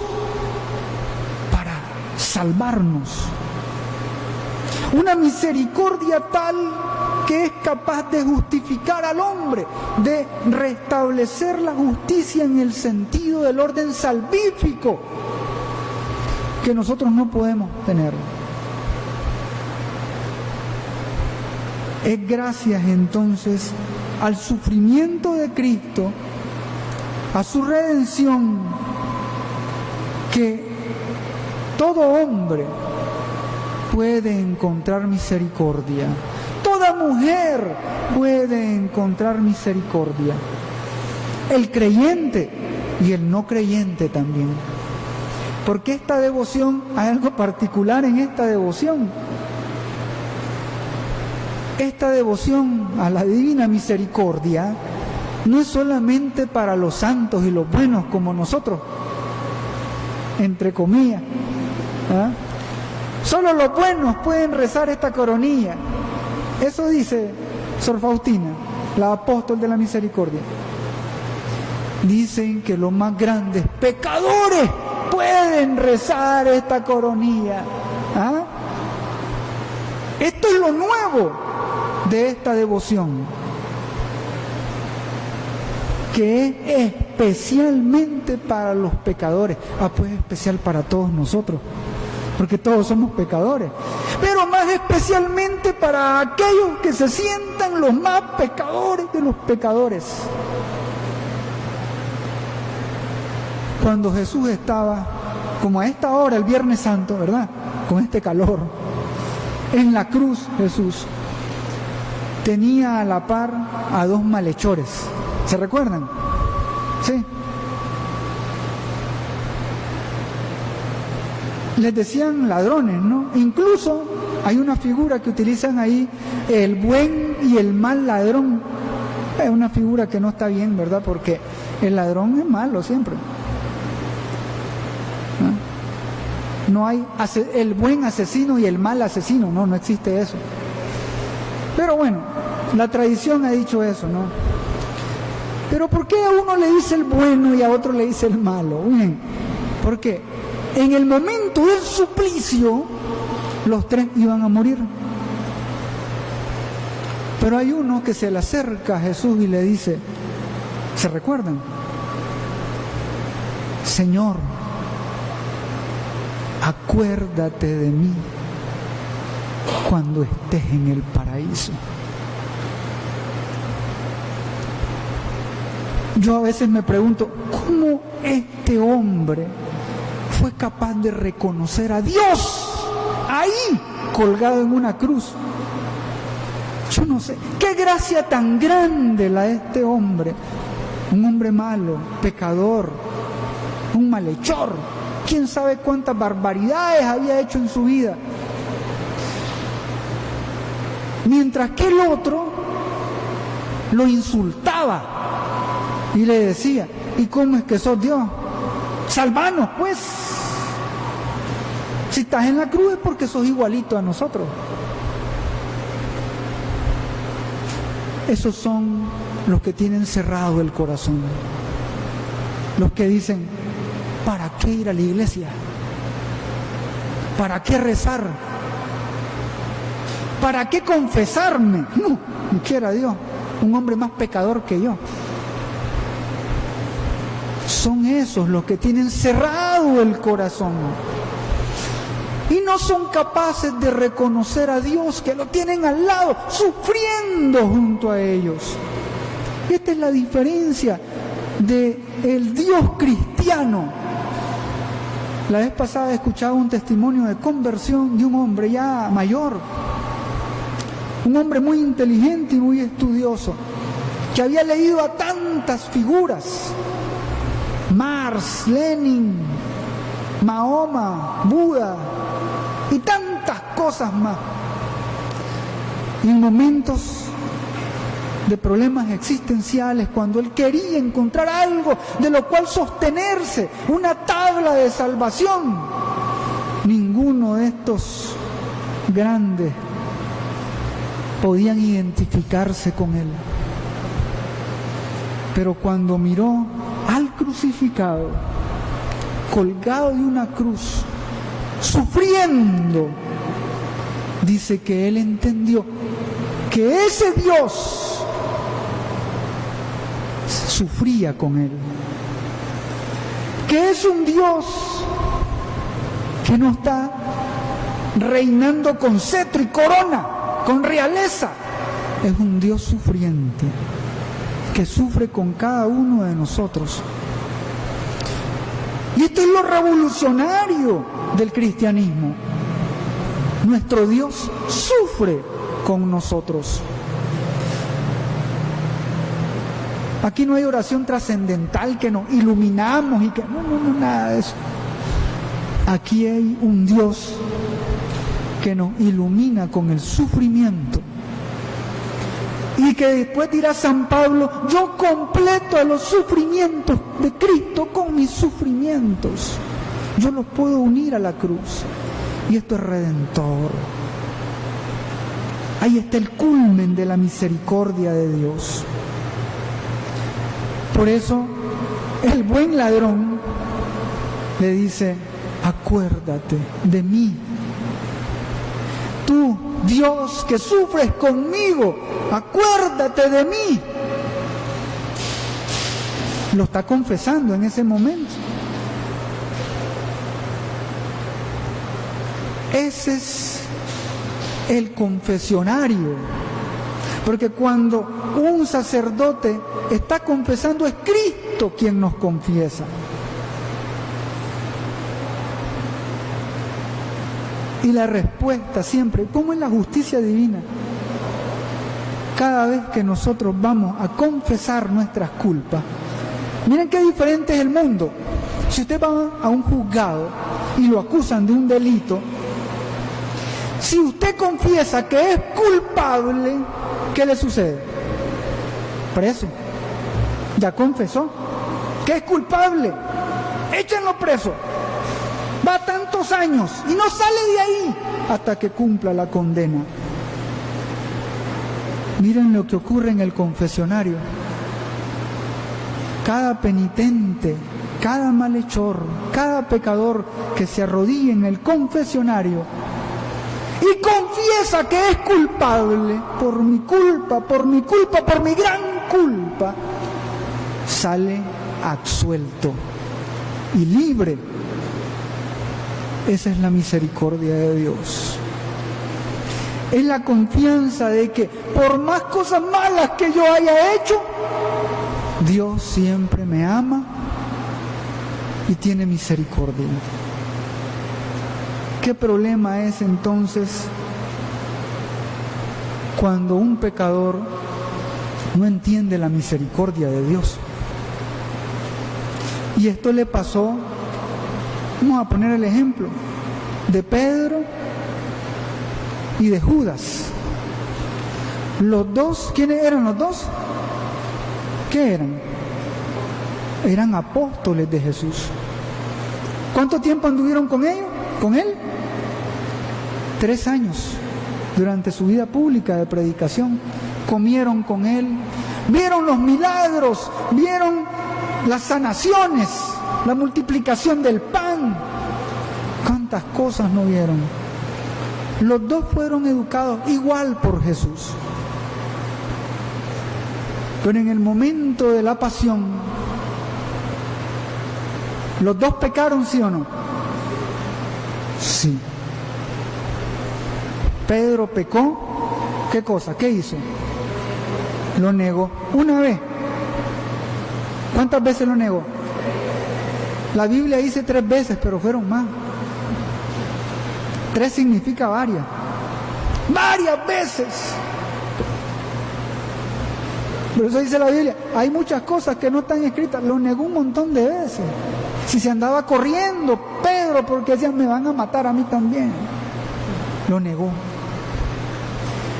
para salvarnos. Una misericordia tal que es capaz de justificar al hombre, de restablecer la justicia en el sentido del orden salvífico que nosotros no podemos tener. Es gracias entonces al sufrimiento de Cristo, a su redención, que todo hombre puede encontrar misericordia. Toda mujer puede encontrar misericordia. El creyente y el no creyente también. Porque esta devoción, hay algo particular en esta devoción. Esta devoción a la divina misericordia no es solamente para los santos y los buenos como nosotros, entre comillas. ¿Ah? Solo los buenos pueden rezar esta coronilla. Eso dice Sor Faustina, la apóstol de la misericordia. Dicen que los más grandes pecadores pueden rezar esta coronilla. ¿Ah? Esto es lo nuevo de esta devoción, que es especialmente para los pecadores. Pues especial para todos nosotros, porque todos somos pecadores, pero más especialmente para aquellos que se sientan los más pecadores de los pecadores. Cuando Jesús estaba, como a esta hora, el Viernes Santo, ¿verdad?, con este calor, en la cruz, Jesús tenía a la par a dos malhechores. ¿Se recuerdan? Sí. Les decían ladrones, ¿no? Incluso hay una figura que utilizan ahí, el buen y el mal ladrón. Es una figura que no está bien, ¿verdad? Porque el ladrón es malo siempre. No hay el buen asesino y el mal asesino, no existe eso. Pero bueno, la tradición ha dicho eso, ¿no? Pero ¿por qué a uno le dice el bueno y a otro le dice el malo? Bien, porque en el momento del suplicio, los tres iban a morir. Pero hay uno que se le acerca a Jesús y le dice, ¿se recuerdan? Señor, acuérdate de mí cuando estés en el paraíso. Yo a veces me pregunto, ¿cómo este hombre fue capaz de reconocer a Dios ahí, colgado en una cruz? Yo no sé, qué gracia tan grande la de este hombre, un hombre malo, pecador, un malhechor, quién sabe cuántas barbaridades había hecho en su vida. Mientras que el otro lo insultaba y le decía, ¿y cómo es que sos Dios? Salvanos pues. Si estás en la cruz es porque sos igualito a nosotros. Esos son los que tienen cerrado el corazón. Los que dicen, ¿para qué ir a la iglesia? ¿Para qué rezar? ¿Para qué confesarme? No, ni quiera Dios, un hombre más pecador que yo. Son esos los que tienen cerrado el corazón y no son capaces de reconocer a Dios, que lo tienen al lado, sufriendo junto a ellos. Esta es la diferencia del Dios cristiano, La vez pasada escuchaba un testimonio de conversión de un hombre ya mayor, un hombre muy inteligente y muy estudioso, que había leído a tantas figuras, Marx, Lenin, Mahoma, Buda y tantas cosas más. Y en momentos de problemas existenciales, cuando él quería encontrar algo de lo cual sostenerse, una tabla de salvación, ninguno de estos grandes podían identificarse con él. Pero cuando miró al crucificado, colgado de una cruz, sufriendo, dice que él entendió que ese Dios sufría con él, que es un Dios que no está reinando con cetro y corona, con realeza, es un Dios sufriente, que sufre con cada uno de nosotros. Y esto es lo revolucionario del cristianismo. Nuestro Dios sufre con nosotros. Aquí no hay oración trascendental que nos iluminamos y que no, nada de eso. Aquí hay un Dios que nos ilumina con el sufrimiento. Y que después dirá San Pablo, yo completo los sufrimientos de Cristo con mis sufrimientos. Yo los puedo unir a la cruz. Y esto es redentor. Ahí está el culmen de la misericordia de Dios. Por eso, el buen ladrón le dice, acuérdate de mí. Tú, Dios, que sufres conmigo, acuérdate de mí. Lo está confesando en ese momento. Ese es el confesionario. Porque cuando un sacerdote está confesando, es Cristo quien nos confiesa. Y la respuesta siempre, ¿cómo es la justicia divina? Cada vez que nosotros vamos a confesar nuestras culpas, miren qué diferente es el mundo. Si usted va a un juzgado y lo acusan de un delito, si usted confiesa que es culpable, ¿qué le sucede? Preso. Ya confesó que es culpable. Échenlo preso. Va tantos años y no sale de ahí hasta que cumpla la condena. Miren lo que ocurre en el confesionario. Cada penitente, cada malhechor, cada pecador que se arrodilla en el confesionario y confiesa que es culpable por mi culpa, por mi gran culpa, sale absuelto y libre. Esa es la misericordia de Dios. Es la confianza de que por más cosas malas que yo haya hecho, Dios siempre me ama y tiene misericordia. ¿Qué problema es entonces cuando un pecador no entiende la misericordia de Dios? Y esto le pasó, vamos a poner el ejemplo, de Pedro y de Judas. Los dos, ¿quiénes eran los dos? ¿Qué eran? Eran apóstoles de Jesús. ¿Cuánto tiempo anduvieron con ellos? ¿Con él? 3 años durante su vida pública de predicación. Comieron con él, vieron los milagros, vieron las sanaciones, la multiplicación del pan. ¿Cuántas cosas no vieron? Los dos fueron educados igual por Jesús. Pero en el momento de la pasión, ¿los dos pecaron, sí o no? Sí. Pedro pecó, ¿qué cosa? ¿Qué hizo? Lo negó una vez. ¿Cuántas veces lo negó? La Biblia dice 3 veces, pero fueron más. 3 significa varias. Varias veces. Por eso dice la Biblia, hay muchas cosas que no están escritas. Lo negó un montón de veces. Si se andaba corriendo Pedro porque decían, me van a matar a mí también. Lo negó.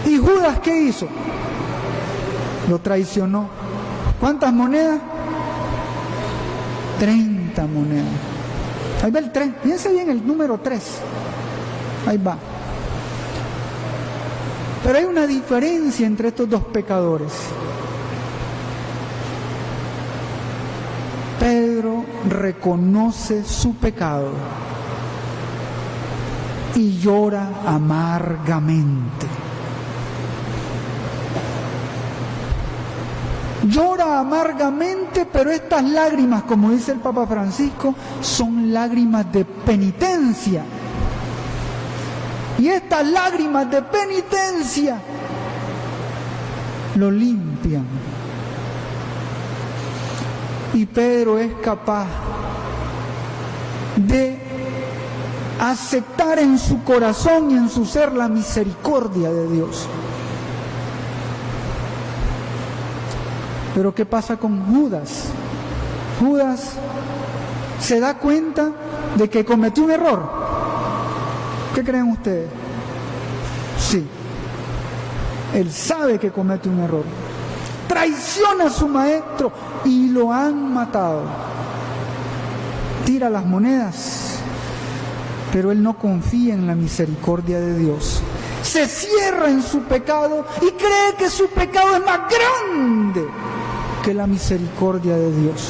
¿Y Judas qué hizo? Lo traicionó. ¿Cuántas monedas? 30 monedas. Ahí va el 3. Piensa bien el número 3. Ahí va. Pero hay una diferencia entre estos dos pecadores. Pedro reconoce su pecado y llora amargamente. Llora amargamente, pero estas lágrimas, como dice el Papa Francisco, son lágrimas de penitencia. Y estas lágrimas de penitencia lo limpian. Y Pedro es capaz de aceptar en su corazón y en su ser la misericordia de Dios. Pero ¿qué pasa con Judas? Judas se da cuenta de que cometió un error. ¿Qué creen ustedes? Sí. Él sabe que comete un error. Traiciona a su maestro y lo han matado. Tira las monedas, pero él no confía en la misericordia de Dios. Se cierra en su pecado y cree que su pecado es más grande que la misericordia de Dios.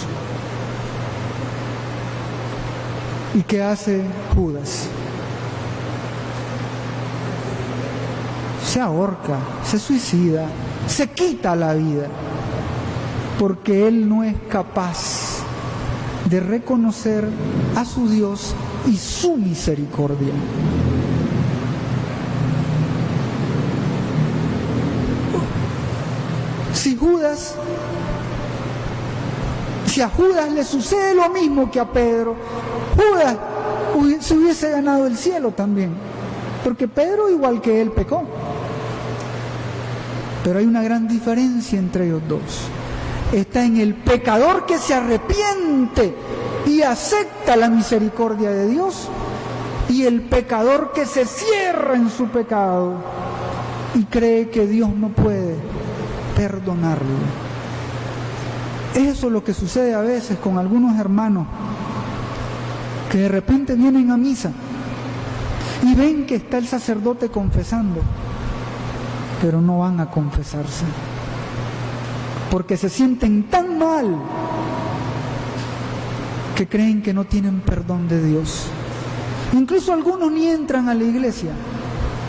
¿Y qué hace Judas? Se ahorca, se suicida, se quita la vida, porque él no es capaz de reconocer a su Dios y su misericordia. Si a Judas le sucede lo mismo que a Pedro, Judas se hubiese ganado el cielo también, porque Pedro igual que él pecó. Pero hay una gran diferencia entre ellos dos. Está en el pecador que se arrepiente y acepta la misericordia de Dios, y el pecador que se cierra en su pecado y cree que Dios no puede perdonarlo. Eso es lo que sucede a veces con algunos hermanos que de repente vienen a misa y ven que está el sacerdote confesando, pero no van a confesarse porque se sienten tan mal que creen que no tienen perdón de Dios. Incluso algunos ni entran a la iglesia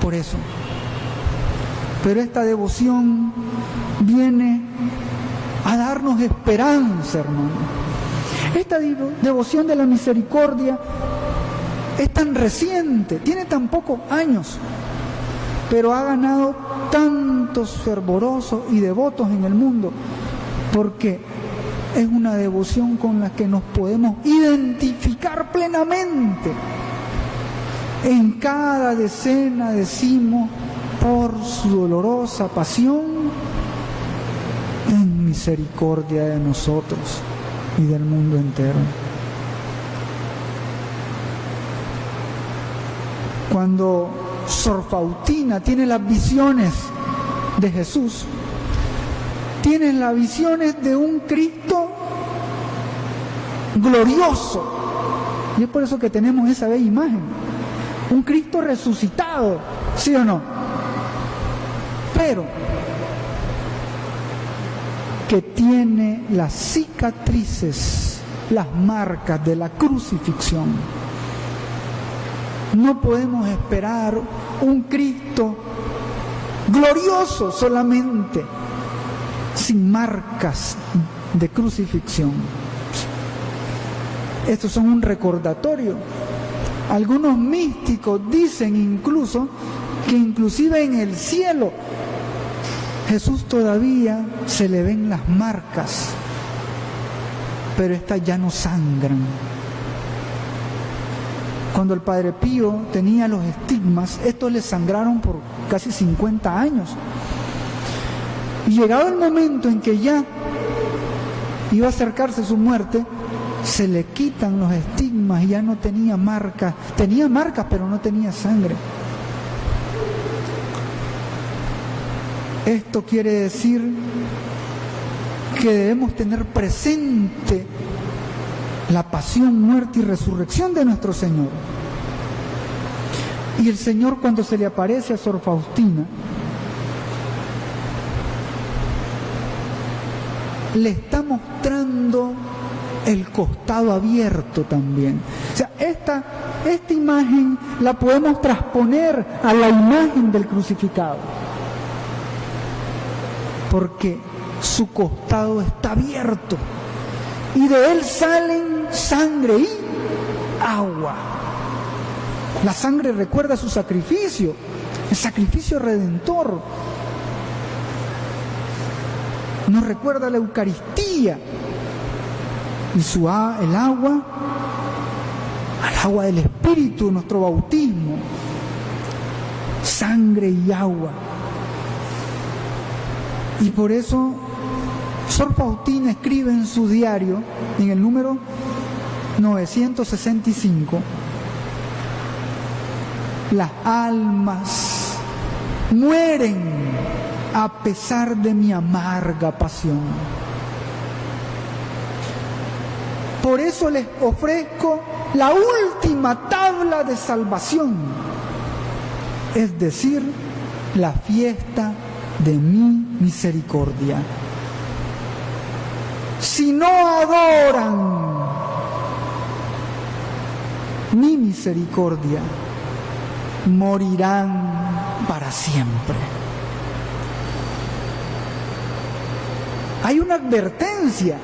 por eso. Pero esta devoción viene a darnos esperanza, hermano. Esta devoción de la misericordia es tan reciente, tiene tan pocos años, pero ha ganado tantos fervorosos y devotos en el mundo, porque es una devoción con la que nos podemos identificar plenamente. En cada decena decimos: por su dolorosa pasión, en misericordia de nosotros y del mundo entero. Cuando Sor Faustina tiene las visiones de Jesús, tiene las visiones de un Cristo glorioso, y es por eso que tenemos esa bella imagen, un Cristo resucitado, ¿sí o no? Pero que tiene las cicatrices, las marcas de la crucifixión. No podemos esperar un Cristo glorioso solamente, sin marcas de crucifixión. Estos son un recordatorio. Algunos místicos dicen incluso que inclusive en el cielo Jesús todavía se le ven las marcas, pero estas ya no sangran, Cuando el Padre Pío tenía los estigmas, estos le sangraron por casi 50 años. Y llegado el momento en que ya iba a acercarse su muerte, se le quitan los estigmas y ya no tenía marcas. Tenía marcas, pero no tenía sangre. Esto quiere decir que debemos tener presente la pasión, muerte y resurrección de nuestro Señor. Y el Señor, cuando se le aparece a Sor Faustina, le está mostrando el costado abierto también. O sea, esta imagen la podemos transponer a la imagen del crucificado, porque su costado está abierto y de él salen sangre y agua. La sangre recuerda su sacrificio, el sacrificio redentor. Nos recuerda la Eucaristía y el agua, al agua del Espíritu, nuestro bautismo, sangre y agua. Y por eso Sor Faustina escribe en su diario, en el número 965, las almas mueren a pesar de mi amarga pasión. Por eso les ofrezco la última tabla de salvación, es decir, la fiesta de mi misericordia. Si no adoran mi misericordia, morirán para siempre. Hay una advertencia.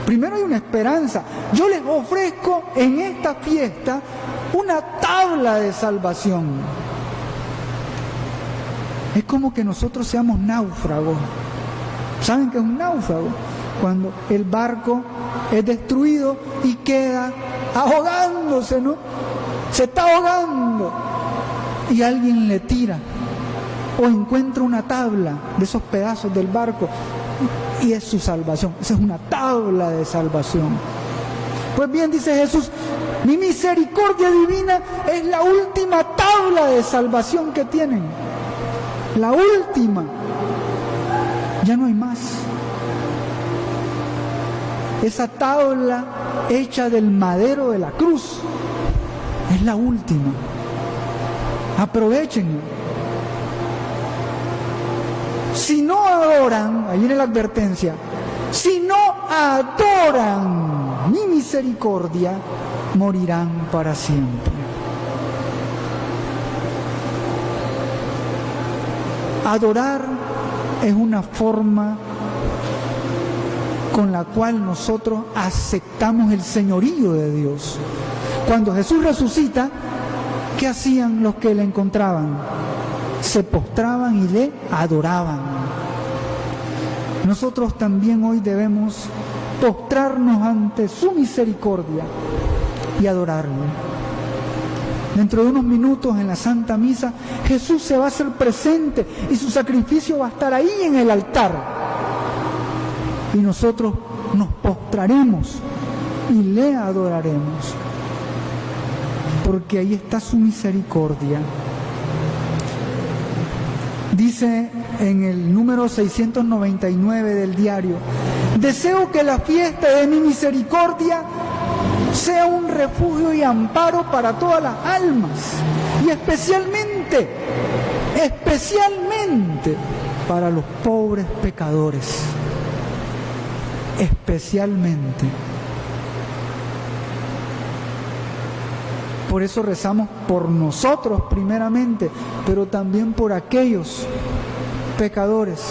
Primero hay una esperanza. Yo les ofrezco en esta fiesta una tabla de salvación. Es como que nosotros seamos náufragos. ¿Saben qué es un náufrago? Cuando el barco es destruido y queda ahogándose, ¿no? Se está ahogando y alguien le tira o encuentra una tabla de esos pedazos del barco y es su salvación. Esa es una tabla de salvación. Pues bien, dice Jesús, mi misericordia divina es la última tabla de salvación que tienen. La última. Ya no hay más. Esa tabla hecha del madero de la cruz es la última. Aprovechenlo. Si no adoran, ahí viene la advertencia, si no adoran mi misericordia, morirán para siempre. Adorar es una forma con la cual nosotros aceptamos el señorío de Dios. Cuando Jesús resucita, ¿qué hacían los que le encontraban? Se postraban y le adoraban. Nosotros también hoy debemos postrarnos ante su misericordia y adorarle. Dentro de unos minutos en la Santa Misa, Jesús se va a hacer presente y su sacrificio va a estar ahí en el altar. Y nosotros nos postraremos y le adoraremos, porque ahí está su misericordia. Dice en el número 699 del diario, deseo que la fiesta de mi misericordia sea un refugio y amparo para todas las almas, y especialmente para los pobres pecadores, especialmente. Por eso rezamos por nosotros primeramente, pero también por aquellos pecadores.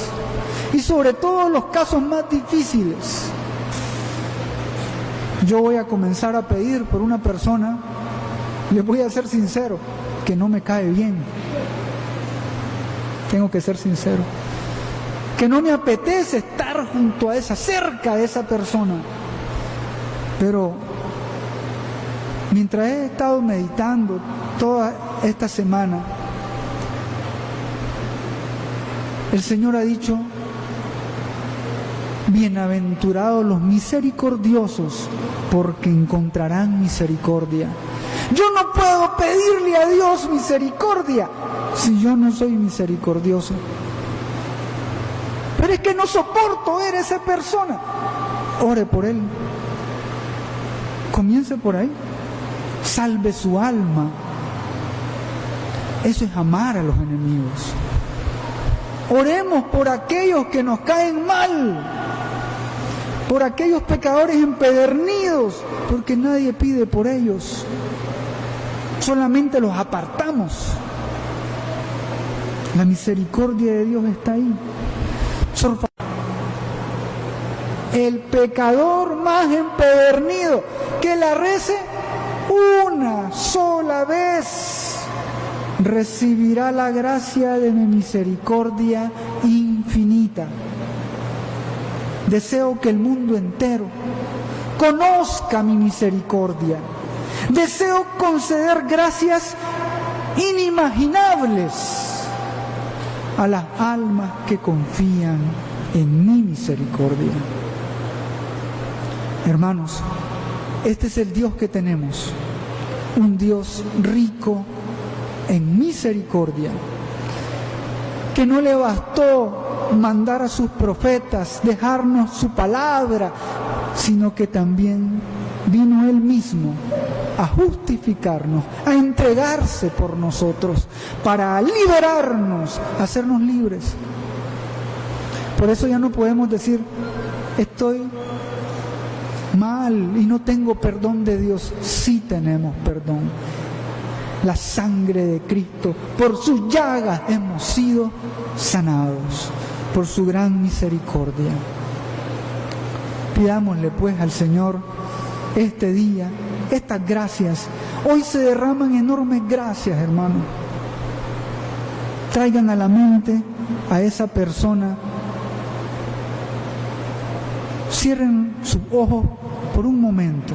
Y sobre todo los casos más difíciles. Yo voy a comenzar a pedir por una persona, les voy a ser sincero, que no me cae bien. Tengo que ser sincero. Que no me apetece estar junto a cerca de esa persona. Pero Mientras he estado meditando toda esta semana, el Señor ha dicho: bienaventurados los misericordiosos, porque encontrarán misericordia. Yo no puedo pedirle a Dios misericordia si yo no soy misericordioso. Pero es que no soporto ver a esa persona. Ore por él. Comience por ahí. Salve su alma. Eso es amar a los enemigos. Oremos por aquellos que nos caen mal, por aquellos pecadores empedernidos, porque nadie pide por ellos. Solamente los apartamos. La misericordia de Dios está ahí. El pecador más empedernido que la rece una sola vez recibirá la gracia de mi misericordia infinita. Deseo que el mundo entero conozca mi misericordia. Deseo conceder gracias inimaginables a las almas que confían en mi misericordia. Hermanos, este es el Dios que tenemos, un Dios rico en misericordia, que no le bastó mandar a sus profetas, dejarnos su palabra, sino que también vino Él mismo a justificarnos, a entregarse por nosotros, para liberarnos, hacernos libres. Por eso ya no podemos decir: estoy mal y no tengo perdón de Dios. Sí tenemos perdón. La sangre de Cristo, por sus llagas hemos sido sanados, por su gran misericordia. Pidámosle pues al Señor este día estas gracias. Hoy se derraman enormes gracias, hermano. Traigan a la mente a esa persona. Cierren sus ojos por un momento.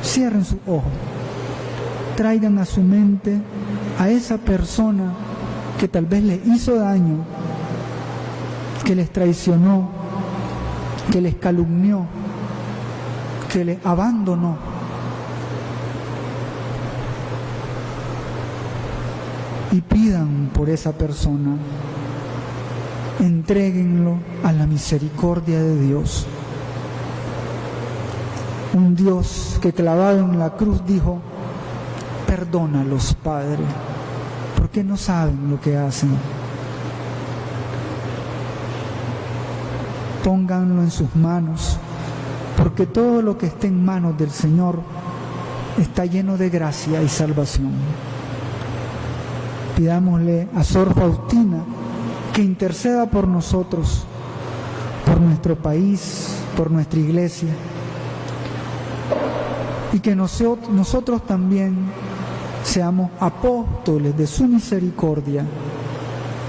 Cierren sus ojos. Traigan a su mente a esa persona que tal vez les hizo daño, que les traicionó, que les calumnió, que les abandonó. Y pidan por esa persona. Entréguenlo a la misericordia de Dios. Un Dios que clavado en la cruz dijo: perdónalos, Padre, porque no saben lo que hacen. Pónganlo en sus manos, porque todo lo que esté en manos del Señor está lleno de gracia y salvación. Pidámosle a Sor Faustina que interceda por nosotros, por nuestro país, por nuestra iglesia, y que nosotros también seamos apóstoles de su misericordia,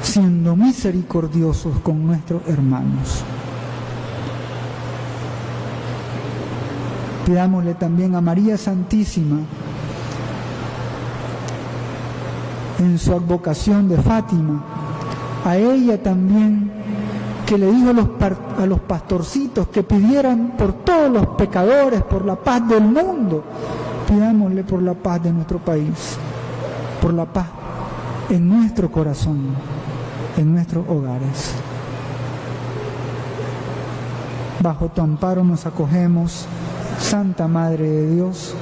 siendo misericordiosos con nuestros hermanos. Pidámosle también a María Santísima, en su advocación de Fátima, a ella también, que le dijo a los pastorcitos que pidieran por todos los pecadores, por la paz del mundo. Pidámosle por la paz de nuestro país, por la paz en nuestro corazón, en nuestros hogares. Bajo tu amparo nos acogemos, Santa Madre de Dios.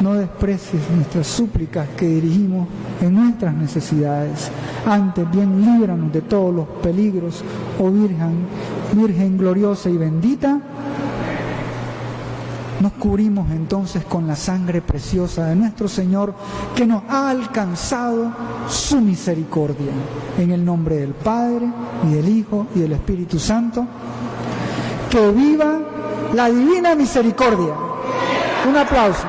No desprecies nuestras súplicas que dirigimos en nuestras necesidades. Antes bien, líbranos de todos los peligros, oh Virgen gloriosa y bendita. Nos cubrimos entonces con la sangre preciosa de nuestro Señor, que nos ha alcanzado su misericordia. En el nombre del Padre, y del Hijo, y del Espíritu Santo. Que viva la divina misericordia. Un aplauso.